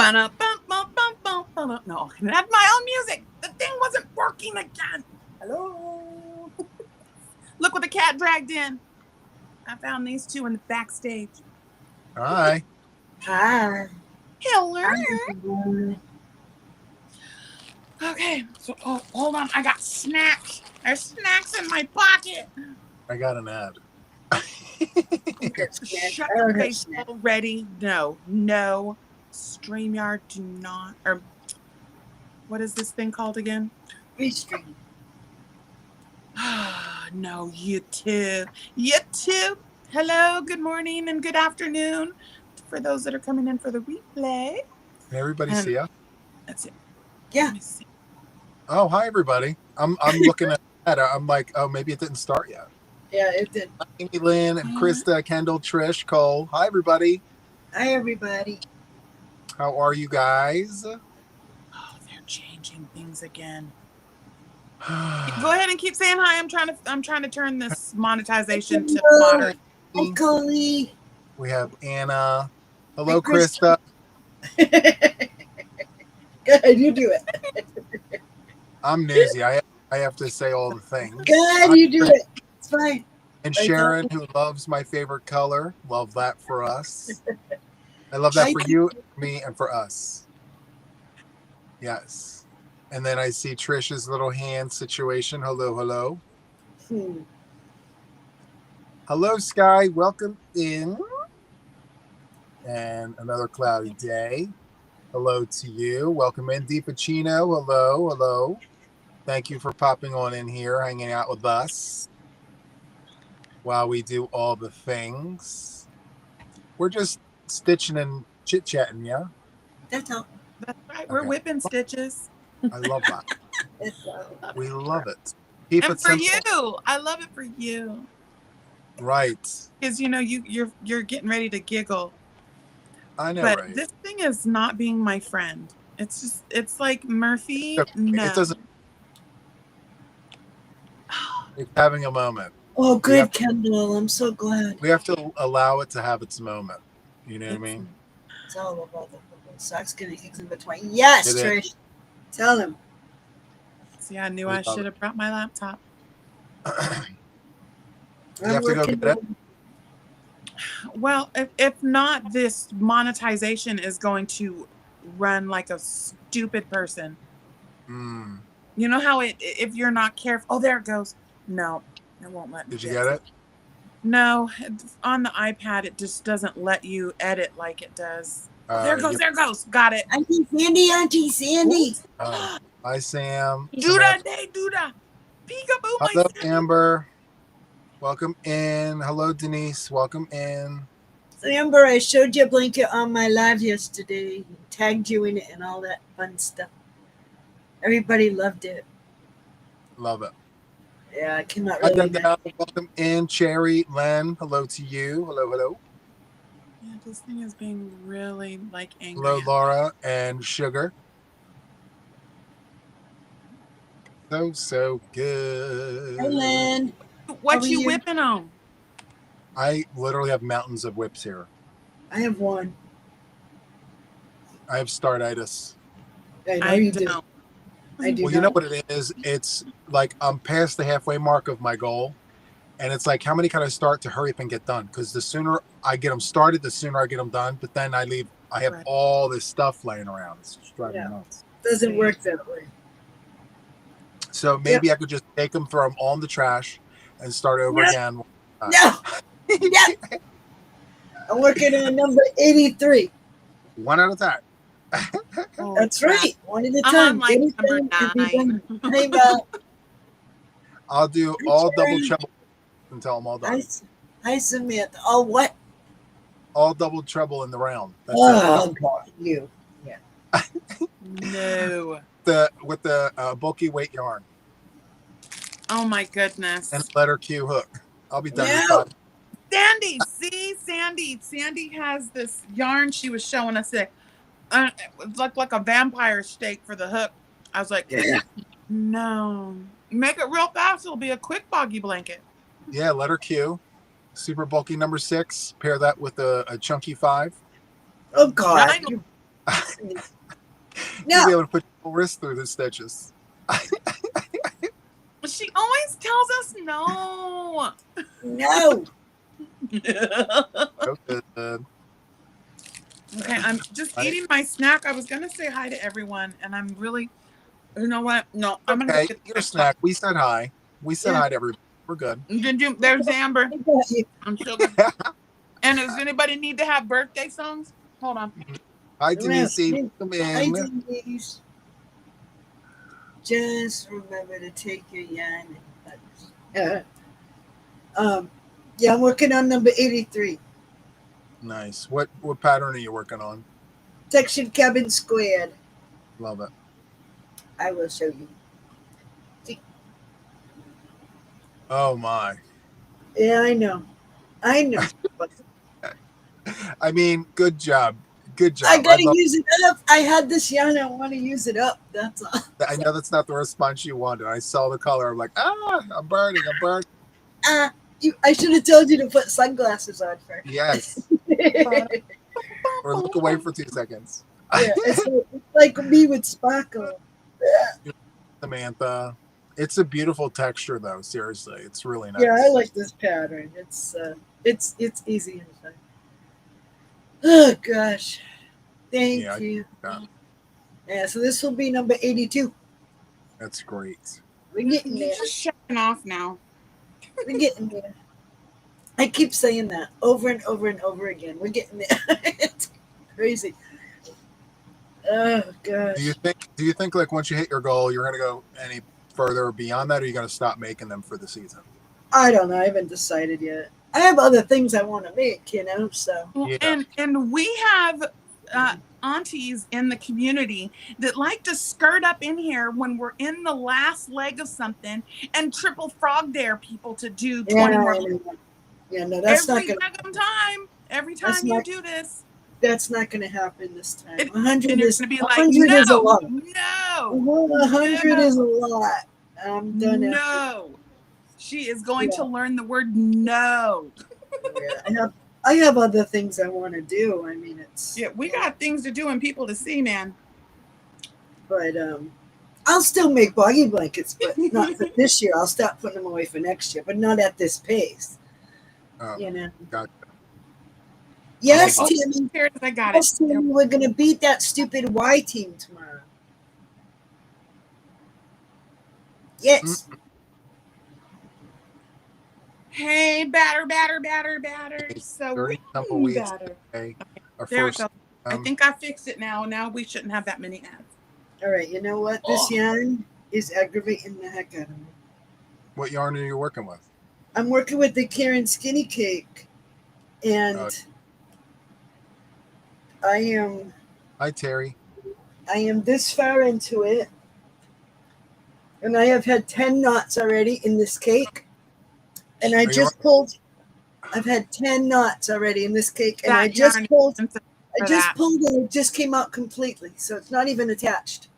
No, I have my own music. The thing wasn't working again. Hello. Look what the cat dragged in. I found these two in the backstage. Hi. Hi. Hello. Okay, so hold on. I got snacks. There's snacks in my pocket. I got an ad. Shut your face already. No. StreamYard, do not. Or what is this thing called again? Restream. No, YouTube. Hello, good morning and good afternoon for those that are coming in for the replay. Can everybody see us? That's it. Yeah. Oh, hi everybody. I'm looking at that. I'm like, oh, maybe it didn't start yet. Yeah, it did. Amy Lynn and Krista, Kendall, Trish, Cole. Hi everybody. Hi everybody. How are you guys? Oh, they're changing things again. Go ahead and keep saying hi. I'm trying to turn this monetization to modern. Hi, Coley. We have Anna. Hello, Krista. Good, you do it. I'm newsy. I have to say all the things. Good, you do it. It's fine. And Sharon, who loves my favorite color. Love that for us. I love that for you, me, and for us. Yes. And then I see Trish's little hand situation. Hello. Hello, Sky. Welcome in. And another cloudy day. Hello to you. Welcome in, DiPacino. Hello. Thank you for popping on in here, hanging out with us while we do all the things. We're just stitching and chit-chatting, yeah? That's all. That's right. We're whipping stitches. I love that. We love it. Keep it simple. You. I love it for you. Right. Because you're getting ready to giggle. I know, but right? This thing is not being my friend. It's like Murphy. No. It doesn't. It's having a moment. Oh, good, Kendall. I'm so glad. We have to allow it to have its moment. You know what I mean? It's all about the socks getting in between. Yes, Trish. Tell him. See, I knew I should have brought my laptop. You have to go get it? Well, if not, this monetization is going to run like a stupid person. You know how if you're not careful. Oh, there it goes. No, it won't let me. Did you get it? No, on the iPad, it just doesn't let you edit like it does. There goes. Got it. Auntie Sandy. Hi, Sam. Duda. Peekaboo, hello, Amber. Welcome in. Hello, Denise. Welcome in. So, Amber, I showed you a blanket on my live yesterday. Tagged you in it and all that fun stuff. Everybody loved it. Love it. Yeah, I cannot really. Welcome in, Cherry, Len. Hello to you. Hello. Yeah, this thing is being really angry. Hello, Laura and Sugar. So good. Hey, Len. What you whipping on? I literally have mountains of whips here. I have one. I have startitis. I know you do. I do. Well, you know what it is? It's like I'm past the halfway mark of my goal. And it's like, how many can I start to hurry up and get done? Because the sooner I get them started, the sooner I get them done. But then I leave. I have all this stuff laying around. It's just driving me nuts. Doesn't work that way. So maybe I could just take them, throw them all in the trash, and start over again. No. I'm working on number 83. One at a time. That's right. One at a time. I'm on number 9. I'll do all double treble until I'm all done. I submit. All what? All double treble in the round. That's God, you. Yeah. No. With the bulky weight yarn. Oh my goodness. And letter Q hook. I'll be done. No. Sandy has this yarn she was showing us. It looked like a vampire stake for the hook. I was like, no. Make it real fast. It'll be a quick boggy blanket. Yeah, letter Q. Super bulky number 6. Pair that with a chunky 5. Oh, God. You'll be No, able to put your wrist through the stitches. She always tells us no. no. Okay. Okay, I'm just eating my snack. I was gonna say hi to everyone, and I'm really, you know what? No, I'm gonna go Okay, get your my snack. We said hi. We said Yeah. hi to everybody. We're good. There's Amber. I got you. I'm still good. And does anybody need to have birthday songs? Hold on. Hi, Well, Denise. Welcome I in. Denise. Just remember to take your yarn. Yeah, I'm working on number 83. Nice. What pattern are you working on? Section cabin squared. Love it. I will show you. Oh my. Yeah, I know. I know. But I mean, good job. Good I job. gotta use it up. I had this yarn. I want to use it up. That's all. I know that's not the response you wanted. I saw the color. I'm like, I'm burning. I'm burning. I should have told you to put sunglasses on first. Yes. Yeah, Or look away for 2 seconds. it's like me with sparkle. Samantha. It's a beautiful texture though, seriously. It's really nice. Yeah, I like this pattern. It's easy and fun. Oh gosh, thank you. Yeah, so this will be number 82. That's great. We're getting You're there. just shutting off now. We're getting there. I keep saying that over and over and over again. We're getting there. It's crazy. Oh gosh. Do you think like once you hit your goal, you're gonna go any further beyond that, or are you gonna stop making them for the season? I don't know. I haven't decided yet. I have other things I want to make, so. Well, Yeah. and we have aunties in the community that like to skirt up in here when we're in the last leg of something and triple frog dare people to do 20 more. Yeah, no, that's every not gonna. time. Every time you do this, that's not going to happen this time. and 100 you're is going to be 100 like, is a no, lot. no, 100 no, is a lot. I'm done. No, she is going to learn the word no. Yeah, I have other things I want to do. I mean, we got things to do and people to see, man. But I'll still make boggy blankets, but not for this year. I'll stop putting them away for next year, but not at this pace. Gotcha. Yes, Timmy. I got it. Timmy, we're gonna beat that stupid Y team tomorrow. Yes. Hey, batter. So we batter. Okay. There we go. I think I fixed it now. Now we shouldn't have that many ads. All right. You know what? This yarn is aggravating the heck out of me. What yarn are you working with? I'm working with the Karen Skinny Cake, and I am. Hi, Terry. I am this far into it, and I have had 10 knots already in this cake. And I just pulled. I've had 10 knots already in this cake, and I just pulled. I just pulled, and it just came out completely, so it's not even attached.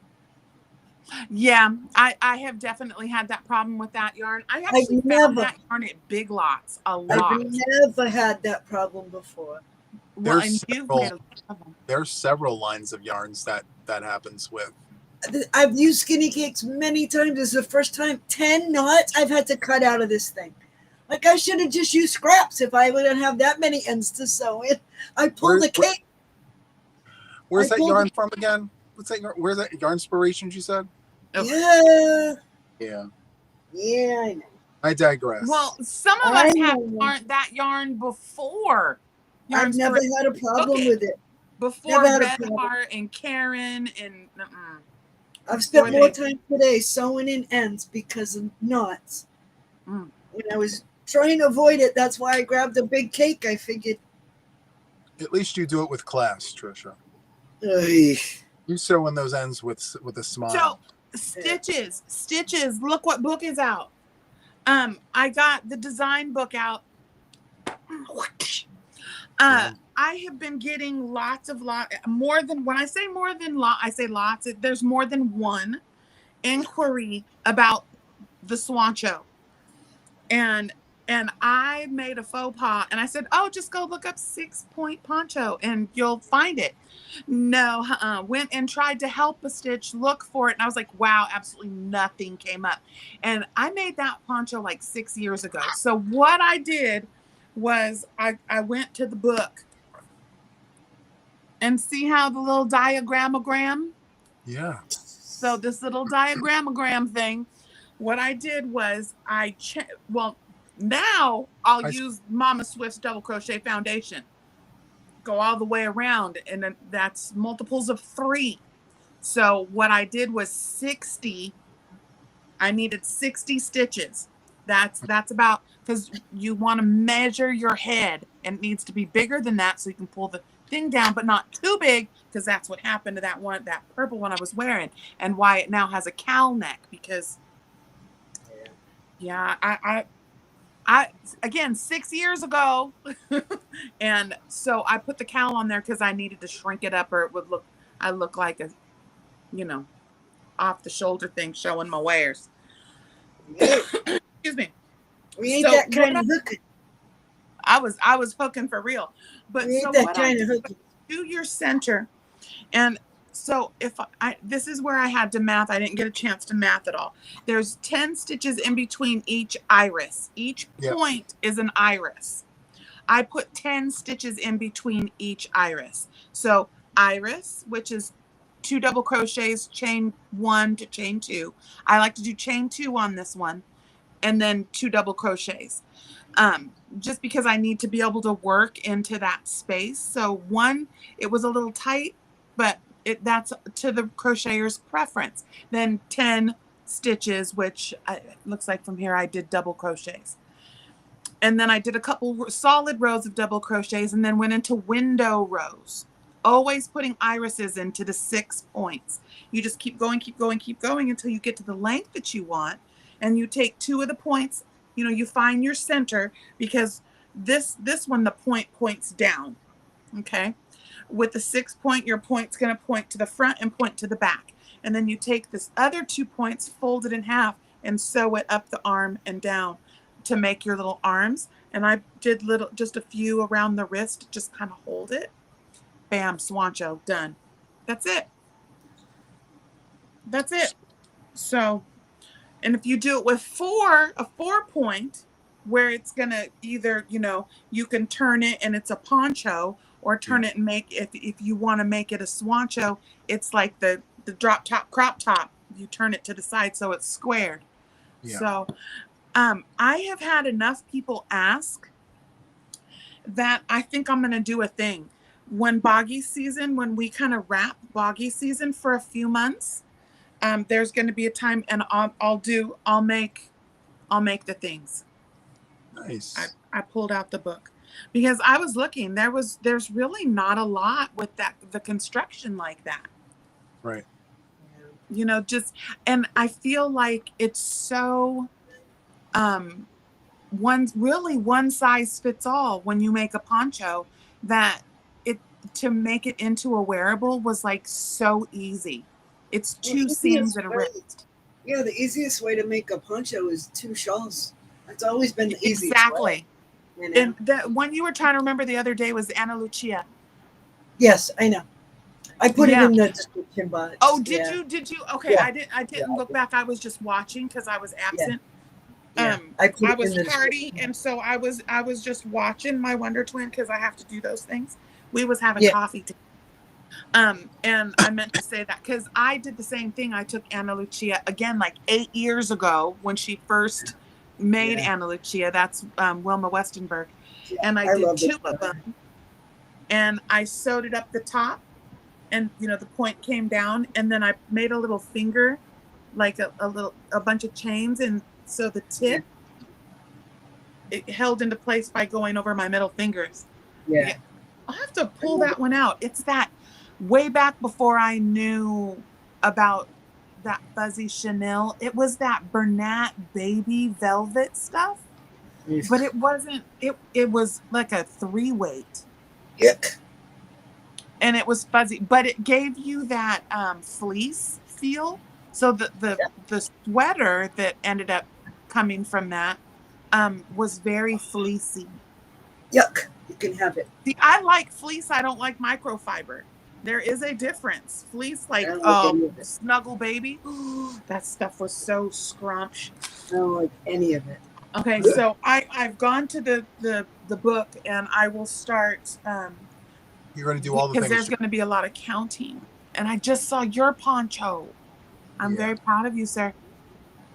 Yeah, I have definitely had that problem with that yarn. I actually found that yarn at Big Lots a lot. I've never had that problem before. Well, there's several lines of yarns that happens with. I've used skinny cakes many times. This is the first time 10 knots I've had to cut out of this thing. Like, I should have just used scraps if I wouldn't have that many ends to sew in. I pulled the cake. Where's that yarn from again? What's that yarn? Where's that yarn inspirations you said? Yeah. Yeah. Yeah, I know. I digress. Well, some of us have that yarn before. I've never had a problem with it. Before Red Heart and Karen and I've spent more time today sewing in ends because of knots. When I was trying to avoid it, that's why I grabbed a big cake. I figured. At least you do it with class, Trisha. You sew in those ends with a smile. So stitches. Look what book is out. I got the design book out. I have been getting more than, when I say more than I say lots. There's more than one inquiry about the Swancho, and And I made a faux pas and I said, oh, just go look up 6-point poncho and you'll find it. No, went and tried to help a stitch, look for it. And I was like, wow, absolutely nothing came up. And I made that poncho like 6 years ago. So what I did was I went to the book and see how the little diagramogram. Yeah. So this little diagramogram thing, what I did was now I'll use Mama Swift's double crochet foundation. Go all the way around, and then that's multiples of 3. So what I did was 60. I needed 60 stitches. That's about, because you want to measure your head, and it needs to be bigger than that so you can pull the thing down, but not too big, because that's what happened to that purple one I was wearing, and why it now has a cowl neck. Because yeah, I again 6 years ago, and so I put the cowl on there because I needed to shrink it up, or it would look like a, off the shoulder thing showing my wares. Excuse me. We ain't that kind of hooking. I was hooking for real. But we ain't so that what kind I of hooking. Do your center. And so if this is where I had to math. I didn't get a chance to math at all. There's 10 stitches in between each iris. Each point is an iris. I put 10 stitches in between each iris. So iris, which is 2 double crochets, chain 1 to chain 2. I like to do chain 2 on this one, and then 2 double crochets. Just because I need to be able to work into that space. So 1, it was a little tight, but that's to the crocheter's preference. Then 10 stitches, which looks like from here I did double crochets. And then I did a couple solid rows of double crochets, and then went into window rows, always putting irises into the 6 points. You just keep going, keep going, keep going until you get to the length that you want. And you take 2 of the points, you find your center, because this one, the point points down. Okay. With the 6 point, your point's going to point to the front and point to the back. And then you take this other 2 points, fold it in half, and sew it up the arm and down to make your little arms. And I did just a few around the wrist, just kind of hold it. Bam, swancho, done. That's it. That's it. So, and if you do it with a 4 point, where it's gonna either, you can turn it and it's a poncho, or turn it and make, if you want to make it a swancho, it's like the drop top, crop top. You turn it to the side so it's squared. Yeah. So I have had enough people ask that I think I'm going to do a thing. When Boggy season, when we kind of wrap Boggy season for a few months, there's going to be a time, and I'll make the things. Nice. I pulled out the book because I was looking. There's really not a lot with the construction like that. Right. And I feel like it's so one size fits all when you make a poncho, that to make it into a wearable was like so easy. It's 2 seams and a wrist. Yeah, the easiest way to make a poncho is 2 shawls. That's always been the easiest exactly way. And the one you were trying to remember the other day was Ana Lucia. Yes, I know. I put it in the description box. Oh, did you? Okay, yeah. I didn't look back. I was just watching because I was absent. Yeah. I was tardy, and so I was just watching my Wonder Twin because I have to do those things. We was having coffee together. And I meant to say that because I did the same thing. I took Ana Lucia again like 8 years ago when she first made Ana Lucia. That's Wilma Westenberg. Yeah, and I did 2 of them. And I sewed it up the top, and the point came down, and then I made a little finger, like a bunch of chains, and so the tip it held into place by going over my middle fingers. Yeah. I'll have to pull that one out. It's that way back before I knew about that fuzzy chenille. It was that Bernat baby velvet stuff. Yes. But it wasn't, it was like a 3-weight. Yuck. And it was fuzzy, but it gave you that fleece feel. So the sweater that ended up coming from that was very fleecy. Yuck. You can have it. See, I like fleece. I don't like microfiber. There is a difference. Fleece, like Snuggle Baby. That stuff was so scrumptious. I don't like any of it. Okay, so I've gone to the book, and I will start. You're going to do all the things. Because there's going to be a lot of counting. And I just saw your poncho. I'm very proud of you, sir.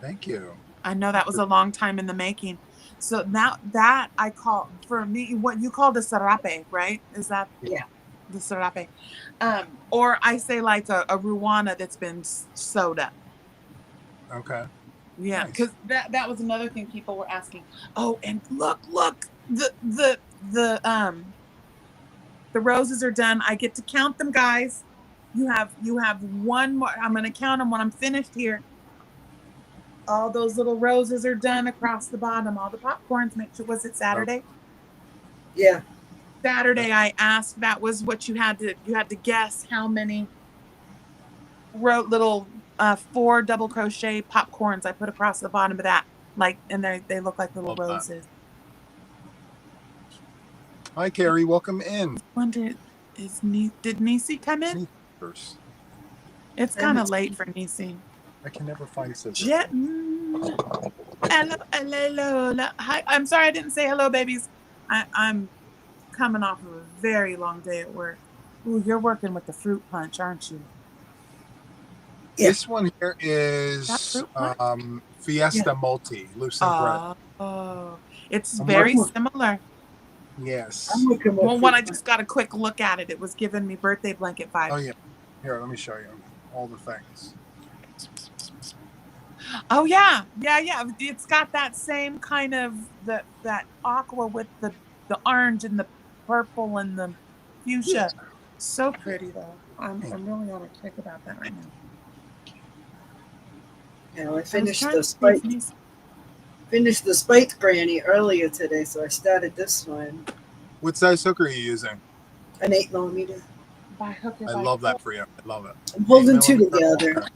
Thank you. I know that was a long time in the making. So now that I call, for me, what you call the serape, right? Is that the serape? Or I say like a ruana that's been sewed up. Okay. Yeah, because that was another thing people were asking. Oh, and look, the roses are done. I get to count them, guys. You have one more. I'm gonna count them when I'm finished here. All those little roses are done across the bottom. All the popcorns. Make sure, was it Saturday? Yeah. Saturday. I asked. That was what you had to guess how many little 4 double crochet popcorns I put across the bottom of that. Like, and they look like little roses. Hi, Carrie. Welcome in. I wonder, did Nisi come in? First. It's kind of late for Nisi. I can never find scissors. Hello. Hi. I'm sorry I didn't say hello, babies. I'm coming off of a very long day at work. Ooh, you're working with the fruit punch, aren't you? Yeah. This one here is Fiesta Multi, loosened bread. Oh, it's very similar. Yes. Well, when I just got a quick look at it, it was giving me birthday blanket vibes. Oh, yeah. Here, let me show you all the things. Oh, yeah. It's got that same kind of that aqua with the orange and the purple and the fuchsia. Yeah. So pretty, though. I'm really on a kick about that right now. Yeah, I finished the spiked granny earlier today, so I started this one. What size hook are you using? An 8mm. I love that for you. I love it. I'm holding 2 together.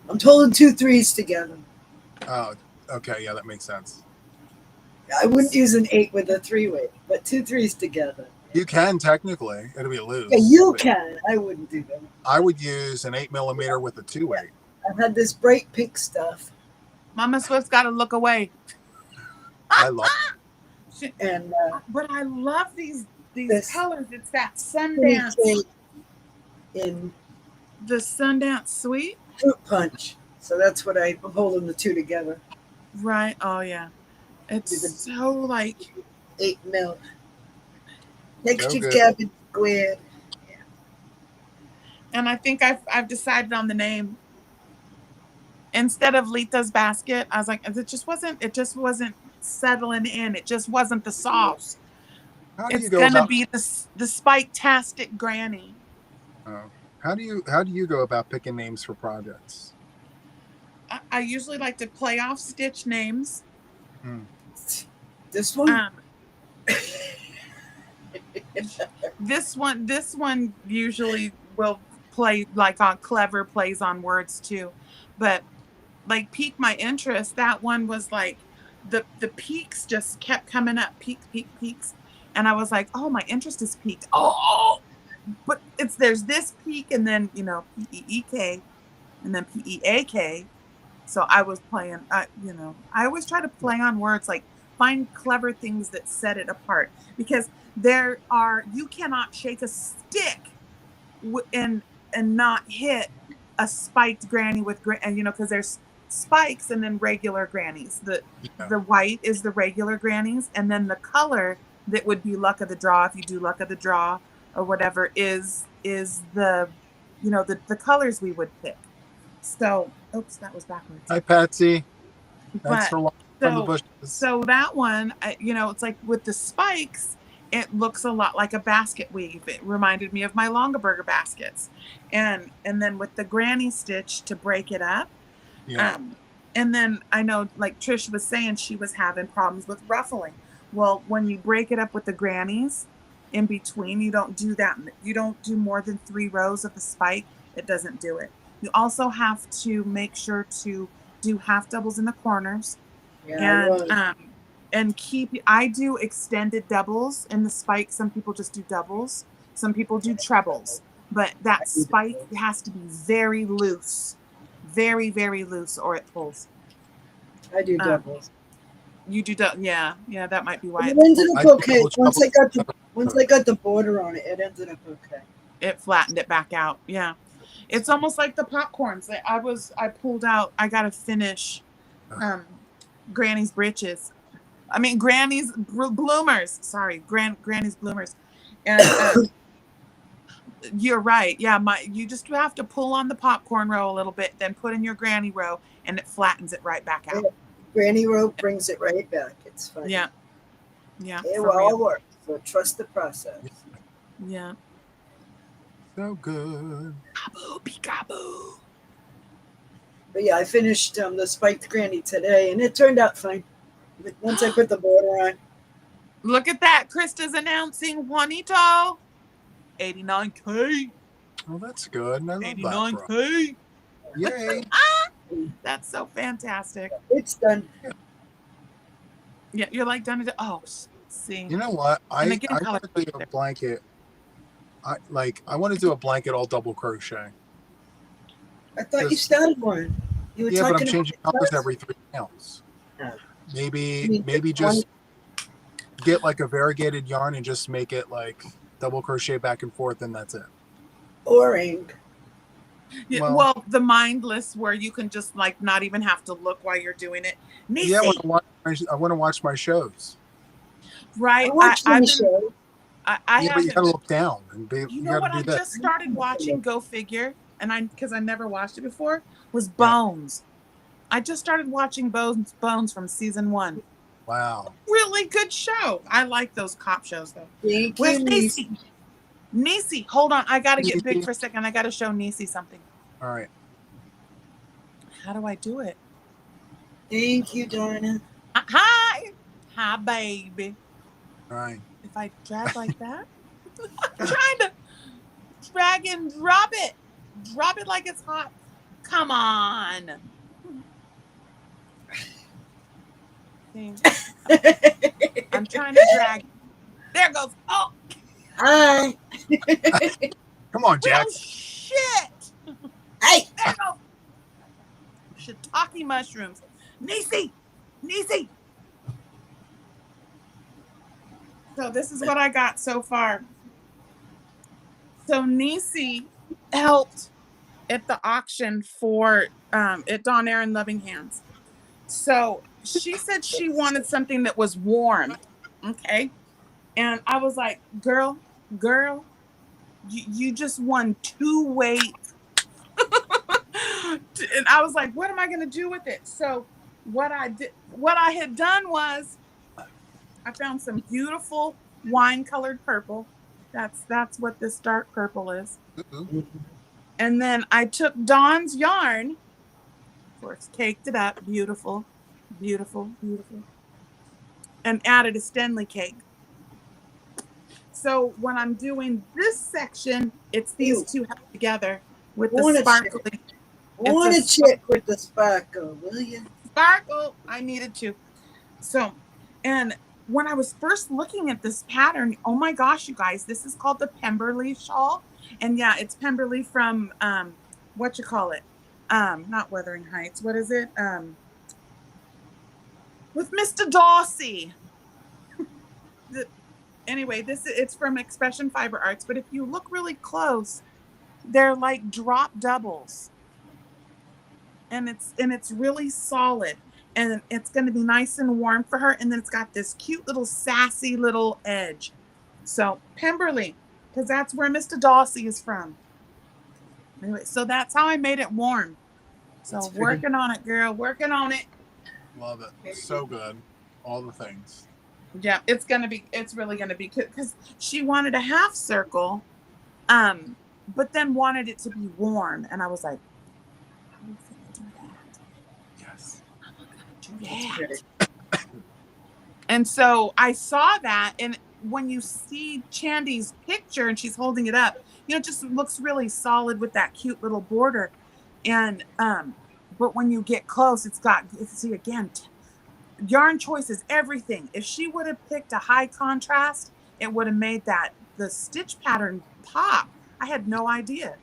I'm holding 2 3s together. Oh, okay. Yeah, that makes sense. I wouldn't use an 8 with a 3-weight, but 2 3s together. You can technically. It'll be loose. Yeah, you can. I wouldn't do that. I would use an 8mm with a 2-weight. I've had this bright pink stuff. Mama Swift's got to look away. I love it. And but I love these colors. It's that Sundance in the Sundance Sweet fruit punch. So that's what I'm holding the 2 together. Right. Oh yeah. It's so like 8mm. Textured cabbage square. Yeah. And I think I've decided on the name. Instead of Lita's basket, I was like, it just wasn't settling in. It just wasn't the sauce. It's gonna be the spike-tastic granny. Oh. How do you go about picking names for projects? I usually like to play off stitch names. This one? This one usually will play like on clever plays on words too. But like pique my interest, that one was like the peaks just kept coming up, peaks. And I was like, oh, my interest is piqued. Oh, but there's this peak and then, P-E-E-K and then P-E-A-K. So I was playing, I always try to play on words, like find clever things that set it apart, because you cannot shake a stick and not hit a spiked granny with, because there's spikes and then regular grannies. The white is the regular grannies, and then the color that would be luck of the draw, if you do luck of the draw or whatever, is the the colors we would pick. So, oops, that was backwards. Hi, Patsy. Thanks for watching from the bushes. So that one, it's like with the spikes, it looks a lot like a basket weave. It reminded me of my Longaberger baskets. And then with the granny stitch to break it up. Yeah. And then I know, like Trish was saying, she was having problems with ruffling. Well, when you break it up with the grannies in between, you don't do that. You don't do more than 3 rows of the spike. It doesn't do it. You also have to make sure to do half doubles in the corners. Yeah, and I do extended doubles in the spike. Some people just do doubles. Some people do trebles. But that spike has to be very loose. Very, very loose, or it pulls. I do doubles. You do yeah, that might be why it ended up okay. Once I got the border on it, it ended up okay. It flattened it back out. Yeah, it's almost like the popcorns. I pulled out. I got to finish Granny's britches. I mean Granny's bloomers. Sorry, Granny's bloomers. And you're right. Yeah, you just have to pull on the popcorn row a little bit, then put in your Granny row, and it flattens it right back out. Granny row brings it right back. It's funny. Yeah. It will all work. So trust the process. Yeah. So good. Peekaboo, peekaboo. But yeah, I finished the spiked Granny today, and it turned out fine. Once I put the border on. Look at that. Krista's announcing Juanito. 89K. Oh, that's good. I love 89K. Yay. That's so fantastic. It's done. Yeah, you're like done it. Oh, see. You know what? I want to do a blanket. I want to do a blanket all double crochet. I thought you started one. You were talking but I'm changing colors every 3 nails. Maybe just get like a variegated yarn and just make it like double crochet back and forth, and that's it. Boring. Yeah, well, the mindless where you can just like not even have to look while you're doing it. Niecy. Yeah, I want to watch my shows. Right. But you gotta look down and be. You know what? I just started watching. Go figure. And because I never watched it before, was Bones. I just started watching Bones from season 1. Wow. Really good show. I like those cop shows though. Where's Niecy? Niecy, hold on. I gotta get big for a second. I gotta show Niecy something. All right. How do I do it? Thank you, Donna. Hi, baby. All right. If I drag like that, I'm trying to drag and drop it. Drop it like it's hot. Come on. I'm trying to drag. There it goes. Oh. Hi. Come on, Jack. Well, shit. Hey. There it goes. Shiitake mushrooms. Niecy. So this is what I got so far. So Niecy helped at the auction for at Dawn Erin Loving Hands. So she said she wanted something that was warm. Okay. And I was like, girl, you just won 2 weights. And I was like, what am I going to do with it? So what I had done was I found some beautiful wine-colored purple. That's what this dark purple is. Mm-hmm. And then I took Dawn's yarn, of course, caked it up, beautiful, and added a Stenley cake. So when I'm doing this section, it's these two held together with the sparkly. I want to check with the sparkle, will you? Sparkle, I needed to. So, and when I was first looking at this pattern, oh my gosh, you guys, this is called the Pemberley shawl. And yeah, it's Pemberley from, what you call it? Not Wuthering Heights. What is it? With Mr. Dawsey. Anyway, it's from Expression Fiber Arts, but if you look really close, they're like drop doubles. And it's really solid. And it's going to be nice and warm for her. And then it's got this cute little sassy little edge. So Pemberley, because that's where Mr. Dawsey is from. Anyway, so that's how I made it warm. So working on it, girl. Working on it. Love it. So good. All the things. Yeah, it's really going to be good because she wanted a half circle, but then wanted it to be warm. And I was like, how are we going to do that? Yes. How am I going to do that? And so I saw that. And when you see Chandy's picture and she's holding it up, it just looks really solid with that cute little border. And, but when you get close, see again, yarn choices, everything. If she would have picked a high contrast, it would have made the stitch pattern pop. I had no idea.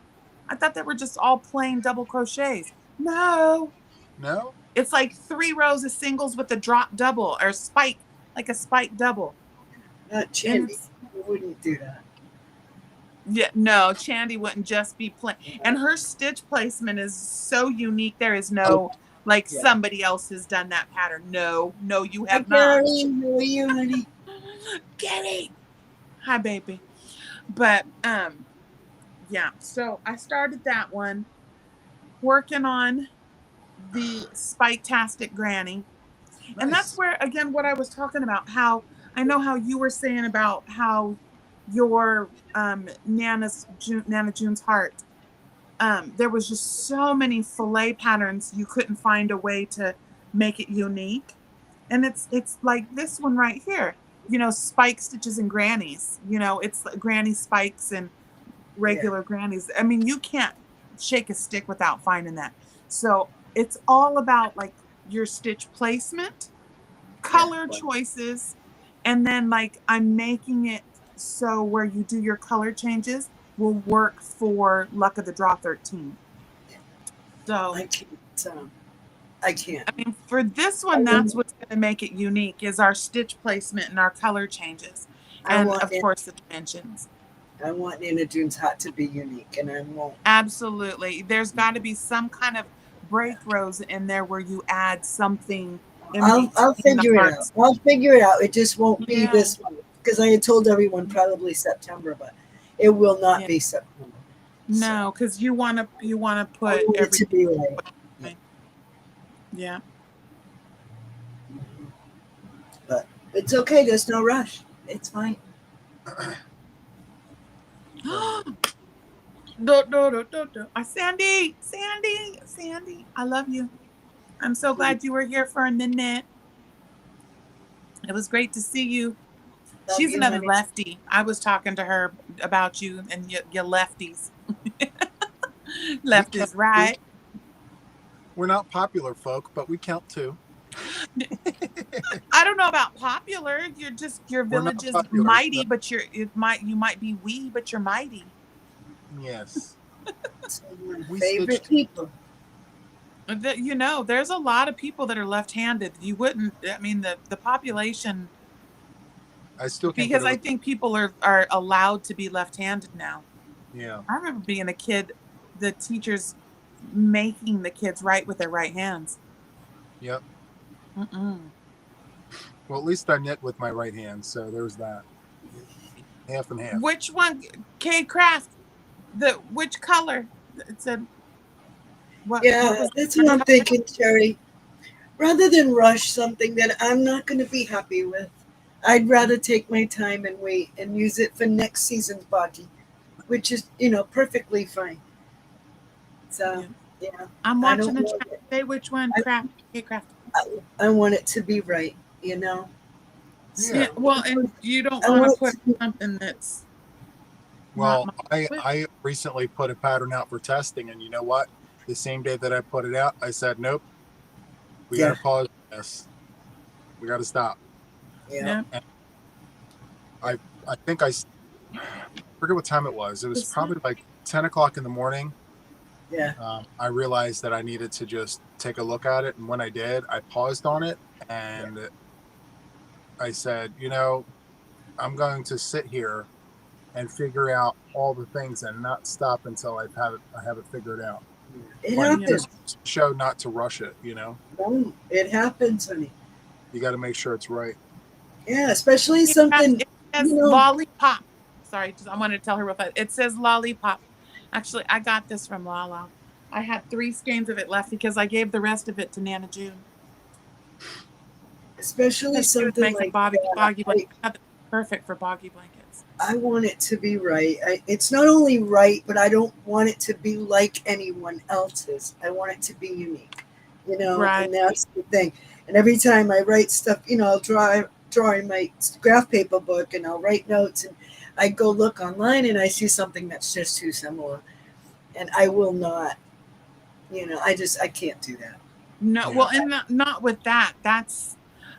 I thought they were just all plain double crochets. No. No? It's like 3 rows of singles with a drop double or spike, like a spike double. Not Chandy. You wouldn't do that. Yeah, no, Chandy wouldn't just be plain. And her stitch placement is so unique. There is no, like, somebody else has done that pattern. No, you have not. How are you, honey? Gary. Hi, baby. But, yeah, so I started that one, working on the Spike-tastic Granny. Nice. And that's where, again, what I was talking about, how I know how you were saying about how your Nana June's Heart, there was just so many fillet patterns you couldn't find a way to make it unique. And it's like this one right here, you know, spike stitches and grannies, you know, it's granny spikes and regular grannies. I mean, you can't shake a stick without finding that. So it's all about like your stitch placement, color choices, and then like I'm making it so where you do your color changes will work for Luck of the Draw 13. So I can't. I mean, for this one, that's what's going to make it unique is our stitch placement and our color changes, and of course the dimensions. I want Nana June's Heart to be unique, and I won't. Absolutely, there's got to be some kind of break rows in there where you add something. I'll figure it out. I'll figure it out. It just won't be this one because I had told everyone probably September, but it will not be September. No, because you want to put everything to be right. Yeah. But it's okay. There's no rush. It's fine. Sandy, I love you. I'm so glad you were here for a minute. It was great to see you. She's another lefty. I was talking to her about you and your lefties. Left is right. We're not popular folk, but we count too. I don't know about popular. Your village is mighty, but you might be wee, but you're mighty. Yes. We favorite people. You know, there's a lot of people that are left-handed. You wouldn't. I mean, the population. I still can't because I think people are allowed to be left-handed now. Yeah. I remember being a kid, the teachers making the kids write with their right hands. Yep. Well, at least I knit with my right hand, so there's that. Half and half. Which one, K Craft? Which color? It said. What that's what I'm thinking, Sherry. Rather than rush something that I'm not going to be happy with, I'd rather take my time and wait and use it for next season's body, which is, perfectly fine. So, I'm watching the chat. Say which one, Craft. I want it to be right, Yeah. Well, and you don't want to put something that's. Well, I recently put a pattern out for testing, and you know what? The same day that I put it out, I said, nope, we got to pause this. We got to stop. Yeah. And I think I forget what time it was. It was probably like 10 o'clock in the morning. Yeah. I realized that I needed to just take a look at it. And when I did, I paused on it and I said, I'm going to sit here and figure out all the things and not stop until I have it figured out. It happens. Show not to rush it, No, it happens, honey. You got to make sure it's right. Yeah, especially something. It says lollipop. Sorry, I wanted to tell her real fast. It says lollipop. Actually, I got this from Lala. I had 3 skeins of it left because I gave the rest of it to Nana June. Especially something like boggy blankets. Perfect for boggy blankets. I want it to be right. It's not only right, but I don't want it to be like anyone else's. I want it to be unique, Right. And that's the thing. And every time I write stuff, I'll draw in my graph paper book and I'll write notes and I go look online and I see something that's just too similar. And I will not, I can't do that. No, well, and not with that.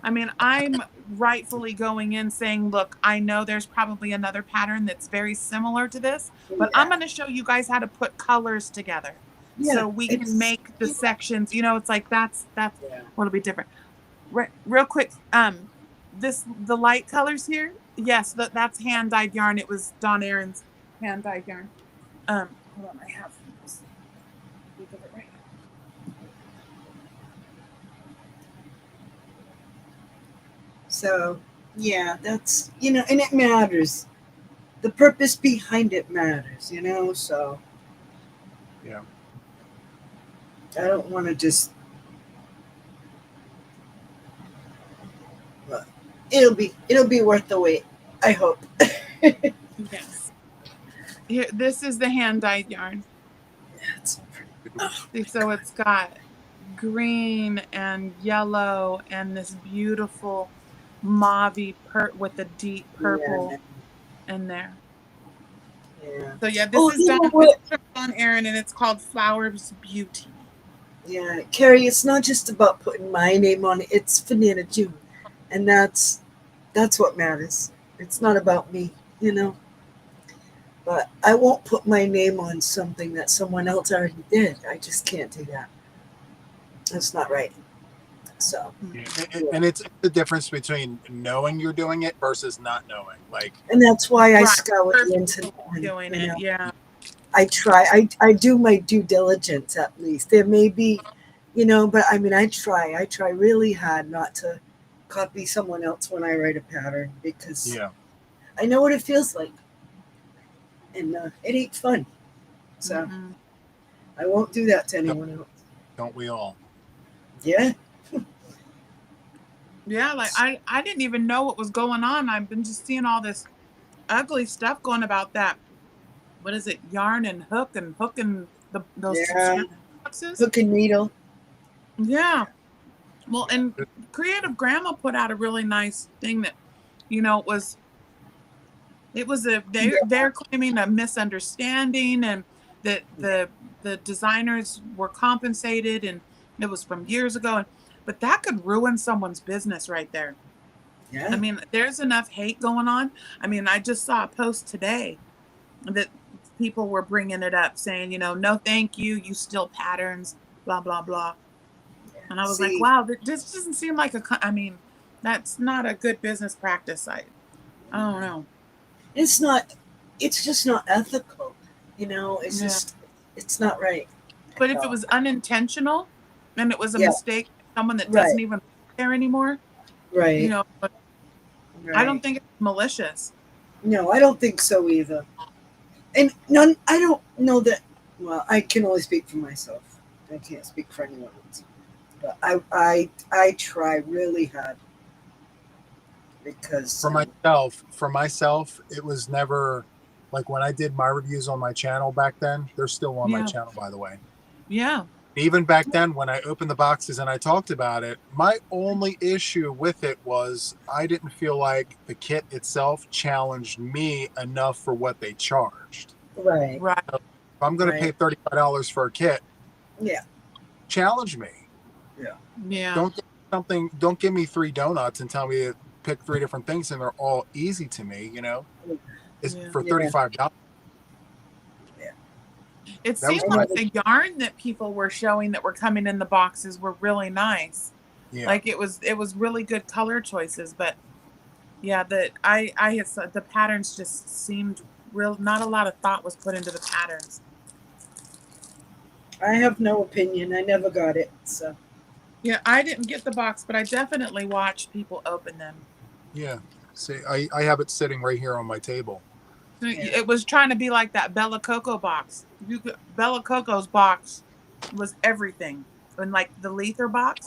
I mean, I'm rightfully going in saying, look, I know there's probably another pattern that's very similar to this, but I'm going to show you guys how to put colors together so we can make the sections, it's like that's what'll be different. Real quick, the light colors here, yes, that's hand dyed yarn. It was Dawn Aaron's hand dyed yarn. Hold on, I have this. Let me give it right here. So, yeah, that's, and it matters. The purpose behind it matters, so. Yeah. I don't want to just. But it'll be worth the wait, I hope. Yes. Here, this is the hand dyed yarn. That's So it's got green and yellow and this beautiful mauve with a deep purple in there. Yeah. So yeah, this is Dawn Aaron, and it's called Flowers Beauty. Yeah, Carrie, it's not just about putting my name on it. It's Fanana June, and that's what matters. It's not about me, But I won't put my name on something that someone else already did. I just can't do that. That's not right. So. Yeah. And it's the difference between knowing you're doing it versus not knowing. And that's why I scour the internet. Doing it, yeah. I try. I do my due diligence at least. There may be, but I mean, I try really hard not to copy someone else when I write a pattern because I know what it feels like, and it ain't fun. So I won't do that to anyone else. Don't we all? Yeah. Yeah, like I didn't even know what was going on. I've been just seeing all this ugly stuff going about that. What is it? Yarn and hooking those boxes. Hook and needle. Yeah. Well, and Creative Grandma put out a really nice thing that, they're claiming a misunderstanding and that the designers were compensated and it was from years ago. But that could ruin someone's business right there. Yeah. I mean, there's enough hate going on. I mean, I just saw a post today that people were bringing it up saying, no, thank you. You steal patterns, blah, blah, blah. And I was like, wow, this doesn't seem like that's not a good business practice. I don't know. It's just not ethical. It's it's not right. But if it was unintentional and it was a mistake, someone that doesn't even care anymore, right? I don't think it's malicious. No, I don't think so either. And I don't know that. Well, I can only speak for myself. I can't speak for anyone else. But I try really hard because for myself, it was never like when I did my reviews on my channel back then. They're still on my channel, by the way. Yeah. Even back then, when I opened the boxes and I talked about it, my only issue with it was I didn't feel like the kit itself challenged me enough for what they charged. Right. So if I'm going to pay $35 for a kit, challenge me. Yeah. Don't give me 3 donuts and tell me to pick 3 different things and they're all easy to me, It's for $35. It seemed like the yarn that people were showing that were coming in the boxes were really nice. Yeah. Like it was really good color choices, but I had the patterns just seemed real. Not a lot of thought was put into the patterns. I have no opinion. I never got it, so. Yeah, I didn't get the box, but I definitely watched people open them. Yeah, see, I have it sitting right here on my table. It was trying to be like that Bella Coco box. Bella Coco's box was everything. And like the Lether box,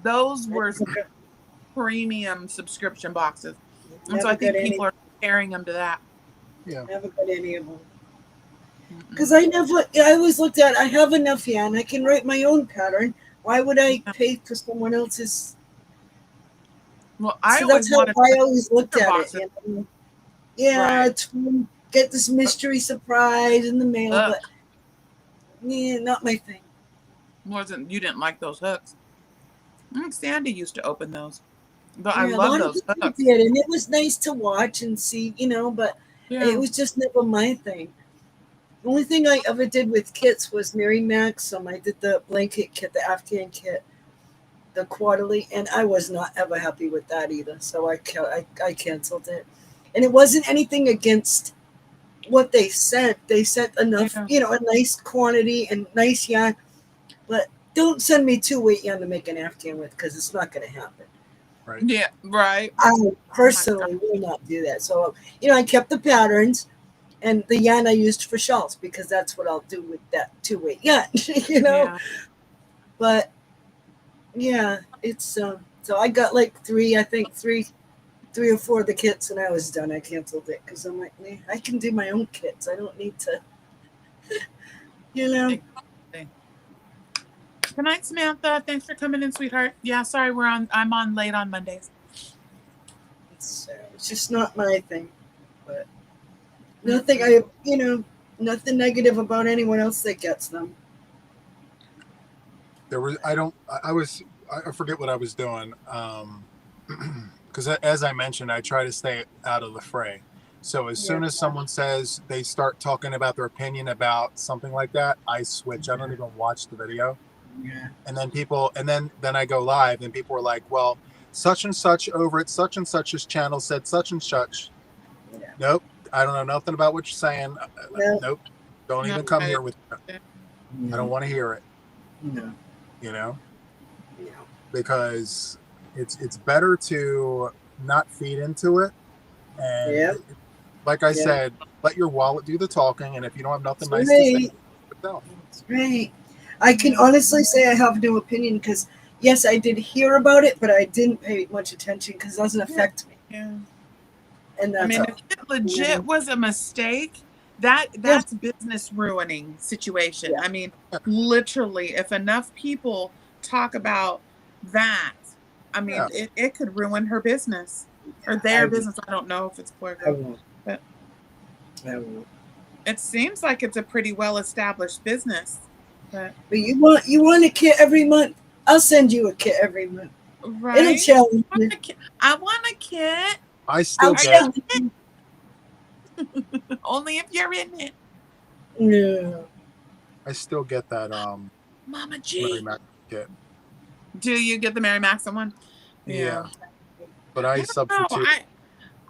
those were premium subscription boxes. And so I think people are comparing them to that. Yeah. Never got any of them. Because I always looked at, I have enough yarn. I can write my own pattern. Why would I pay for someone else's? Well, that's how I always looked at it. Yeah, it's fun. Get this mystery surprise in the mail, but not my thing. You didn't like those hooks? Sandy used to open those. But I Yeah, a love lot of those people hooks. did, and it was nice to watch and see, but Yeah. it was just never my thing. The only thing I ever did with kits was Mary Maxim. I did the blanket kit, the Afghan kit, the quarterly, and I was not ever happy with that either. So I canceled it. And it wasn't anything against what they sent. They sent enough, Yeah. a nice quantity and nice yarn. But don't send me 2 weight yarn to make an Afghan with because it's not going to happen. Right. Yeah, right. I Oh personally will not do that. So, I kept the patterns and the yarn I used for shawls because that's what I'll do with that 2 weight yarn, Yeah. But yeah, it's so I got like three or four of the kits and I was done. I canceled it because I'm like, I can do my own kits. I don't need to, Exactly. Good night, Samantha. Thanks for coming in, sweetheart. Yeah, sorry I'm on late on Mondays. It's just not my thing. But nothing nothing negative about anyone else that gets them. I forget what I was doing. Because as I mentioned, I try to stay out of the fray. So as soon as someone says they start talking about their opinion about something like that, I switch. I don't even watch the video. Yeah. And then I go live and people are like, well, such and such over at such and such's channel said such and such. Yeah. Nope. I don't know nothing about what you're saying. Nope. Don't even come here with it. I don't want to hear it. No. Because it's better to not feed into it. And like I said, let your wallet do the talking. And if you don't have nothing nice to say, yourself. That's right. I can honestly say I have no opinion because, yes, I did hear about it, but I didn't pay much attention because it doesn't affect me. Yeah. And that's if it legit was a mistake, that's business ruining situation. Yeah. Literally, if enough people talk about that, it could ruin her business or their business. I don't know if it's plural, but it seems like it's a pretty well established business. But you want a kit every month? I'll send you a kit every month. Right? It'll challenge me. I want a kit. I still get only if you're in it. No. I still get that Mama G. Mary Maxim kit. Do you get the Mary Maxim one? Yeah. But I substitute.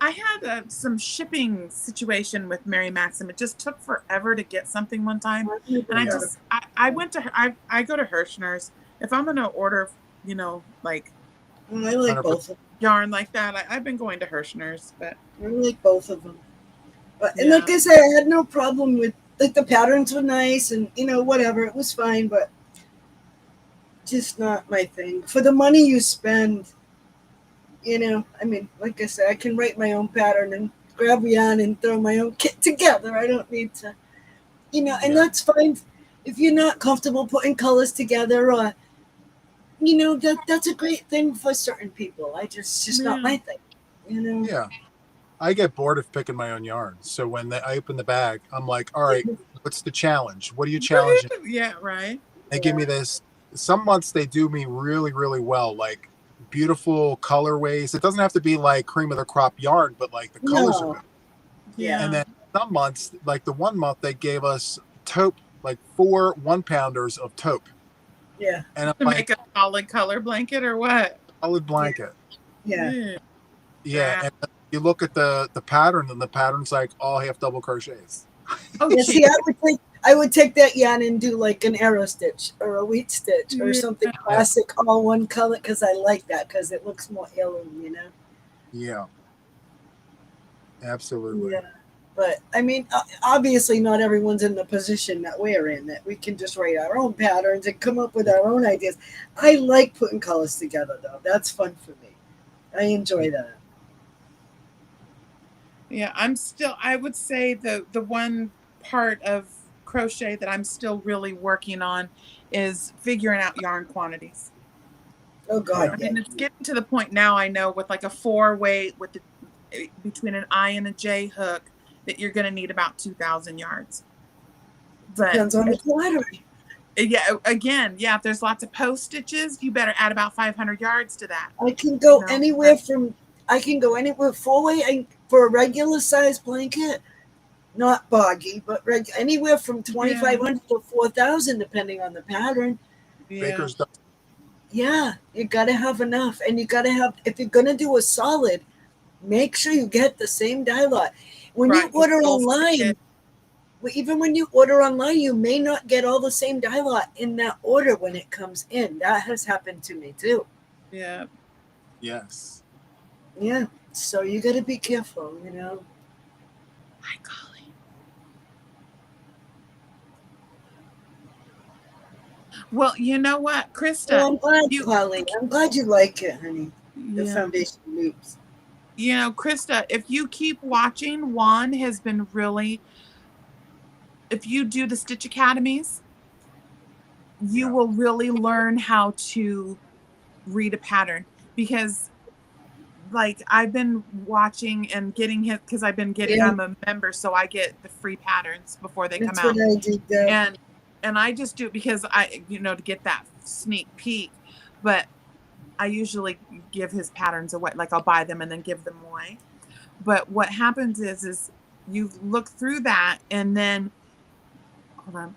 I had some shipping situation with Mary Maxim. It just took forever to get something one time, and I went to I go to Hirschner's if I'm gonna order, like I like both of them. Yarn like that. I've been going to Hirschner's, but I like both of them. But and like I said, I had no problem with the patterns were nice and whatever, it was fine, but just not my thing. For the money you spend, like I said, I can write my own pattern and grab yarn and throw my own kit together. I don't need to, and that's fine if you're not comfortable putting colors together or, that's a great thing for certain people. It's just not my thing, Yeah. I get bored of picking my own yarn. So when I open the bag, I'm like, all right, what's the challenge? What are you challenging? Yeah, right. They give me this. Some months they do me really, really well. Like beautiful colorways. It doesn't have to be like cream of the crop yarn, but like the colors are good. Yeah. And then some months, like the one month they gave us taupe, like 4 1-pounders of taupe. Yeah. And to make a solid color blanket or what? Solid blanket. Yeah. Yeah. And you look at the pattern and the pattern's like all half double crochets. Oh, yeah, see, I would take that yarn and do like an arrow stitch or a wheat stitch or something classic, all one color, because I like that because it looks more heirloom, Yeah. Absolutely. Yeah. But obviously not everyone's in the position that we're in, that we can just write our own patterns and come up with our own ideas. I like putting colors together though. That's fun for me. I enjoy that. Yeah, I would say the one part of crochet that I'm still really working on is figuring out yarn quantities. Oh God. It's getting to the point now I know with like a 4-weight with between an I and a J hook that you're going to need about 2,000 yards. But depends on the pattern. Yeah, again, yeah, if there's lots of post stitches, you better add about 500 yards to that. I can go anywhere from, I can go anywhere 4-way for a regular size blanket, not boggy, but anywhere from 2,500 to 4,000, depending on the pattern. Baker's dozen. Yeah, you got to have enough. And you got to have, if you're going to do a solid, make sure you get the same dye lot. When you order online, even when you order online, you may not get all the same dye lot in that order when it comes in. That has happened to me too. Yeah. Yes. Yeah. So you got to be careful, you know. Hi, golly. Well, you know what, Krista? Well, I'm glad, Colleen. I'm glad you like it, honey. The foundation loops. You know, Krista, if you keep watching, Juan has been really, if you do the Stitch Academies, you will really learn how to read a pattern, because like I've been watching and getting hit because I've been getting, I'm a member, so I get the free patterns before they come out. That's what I do. And I just do it because I, you know, to get that sneak peek, but I usually give his patterns away. Like I'll buy them and then give them away. But what happens is you look through that and then, hold on,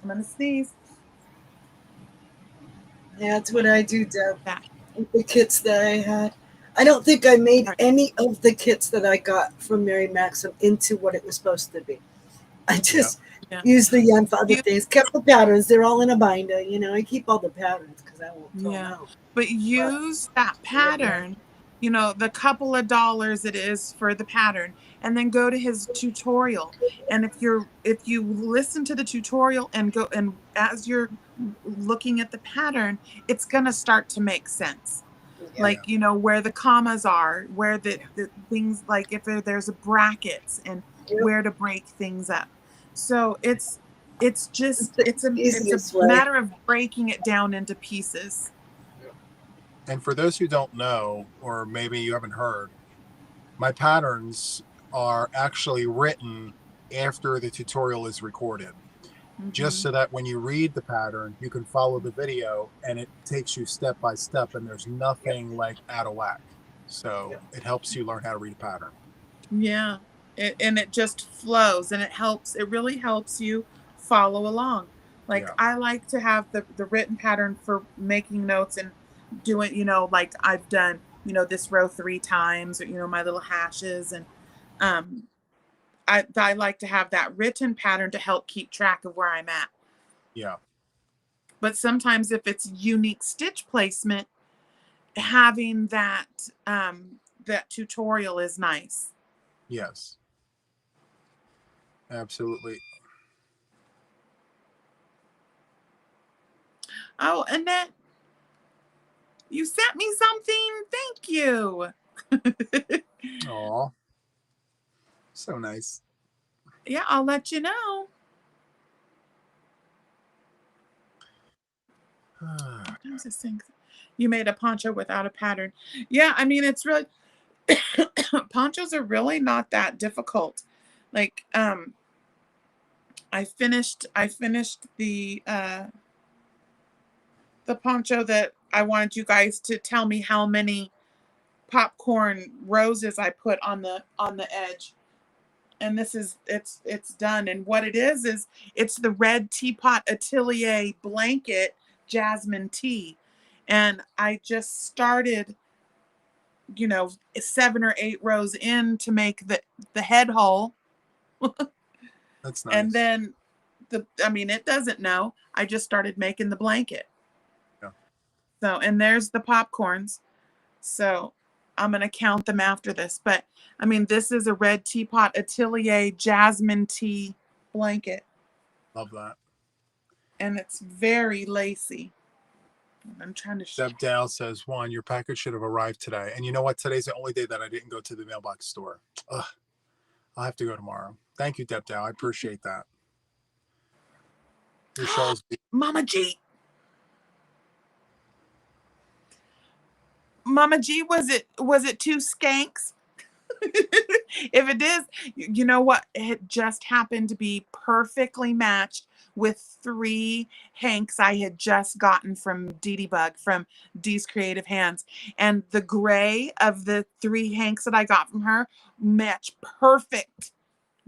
I'm gonna sneeze. Yeah, that's what I do, Deb. With the kits that I had. I don't think I made any of the kits that I got from Mary Maxim into what it was supposed to be. I just used the yarn for other things, kept the patterns. They're all in a binder. You know, I keep all the patterns because I won't throw them out. But use that pattern, you know, the couple of dollars it is for the pattern, and then go to his tutorial. And if you listen to the tutorial and go, and as you're looking at the pattern, it's going to start to make sense. Like, you know, where the commas are, where the things, like if there's brackets, and where to break things up. So it's a matter of breaking it down into pieces. And for those who don't know, or maybe you haven't heard, my patterns are actually written after the tutorial is recorded, just so that when you read the pattern, you can follow the video and it takes you step by step, and there's nothing like out of whack. So it helps you learn how to read a pattern. Yeah. And it just flows, and it really helps you follow along. Like I like to have the written pattern for making notes and doing, you know, like I've done, you know, this row 3 times, or, you know, my little hashes. And I like to have that written pattern to help keep track of where I'm at. Yeah. But sometimes if it's unique stitch placement, having that that tutorial is nice. Yes. Absolutely. Oh, Annette, you sent me something. Thank you. Aw. So nice. Yeah, I'll let you know. Sometimes this thing, you made a poncho without a pattern. Yeah, I mean, it's really, ponchos are really not that difficult. Like, I finished the poncho that I wanted you guys to tell me how many popcorn roses I put on the edge. And this is, it's done. And what it is it's the red teapot atelier blanket jasmine tea. And I just started, you know, 7 or 8 rows in to make the head hole. That's nice. And then I mean, it doesn't know. I just started making the blanket. Yeah. So, and there's the popcorns. So I'm going to count them after this. But I mean, this is a red teapot atelier jasmine tea blanket. Love that. And it's very lacy. I'm trying to Deb Dale says, Juan, your package should have arrived today. And you know what? Today's the only day that I didn't go to the mailbox store. Ugh. I'll have to go tomorrow. Thank you, Deb Dale. I appreciate that. Your shawls. Mama G. Mama G, was it 2 skanks? If it is, you know what? It just happened to be perfectly matched with 3 hanks I had just gotten from Dee Bug from Dee's Creative Hands. And the gray of the 3 hanks that I got from her match perfect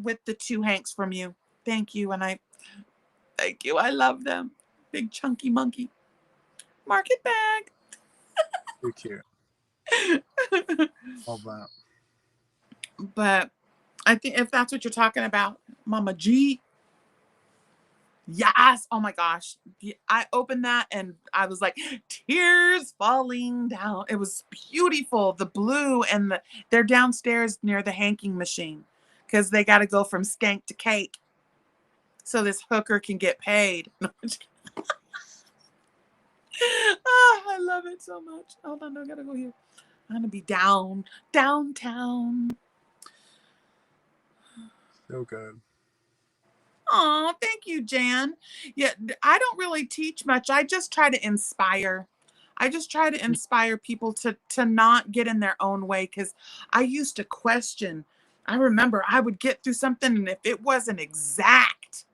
with the 2 hanks from you. Thank you. And thank you. I love them. Big chunky monkey. Market bag. Too cute. All that. But I think if that's what you're talking about, Mama G. Yes. Oh my gosh. I opened that and I was like, tears falling down. It was beautiful. The blue and they're downstairs near the hanking machine because they got to go from skank to cake so this hooker can get paid. Oh, I love it so much. Hold on, I gotta go here. I'm gonna be downtown. So good. Oh, thank you, Jan. Yeah, I don't really teach much. I just try to inspire. I just try to inspire people to not get in their own way because I used to question. I remember I would get through something and if it wasn't exact,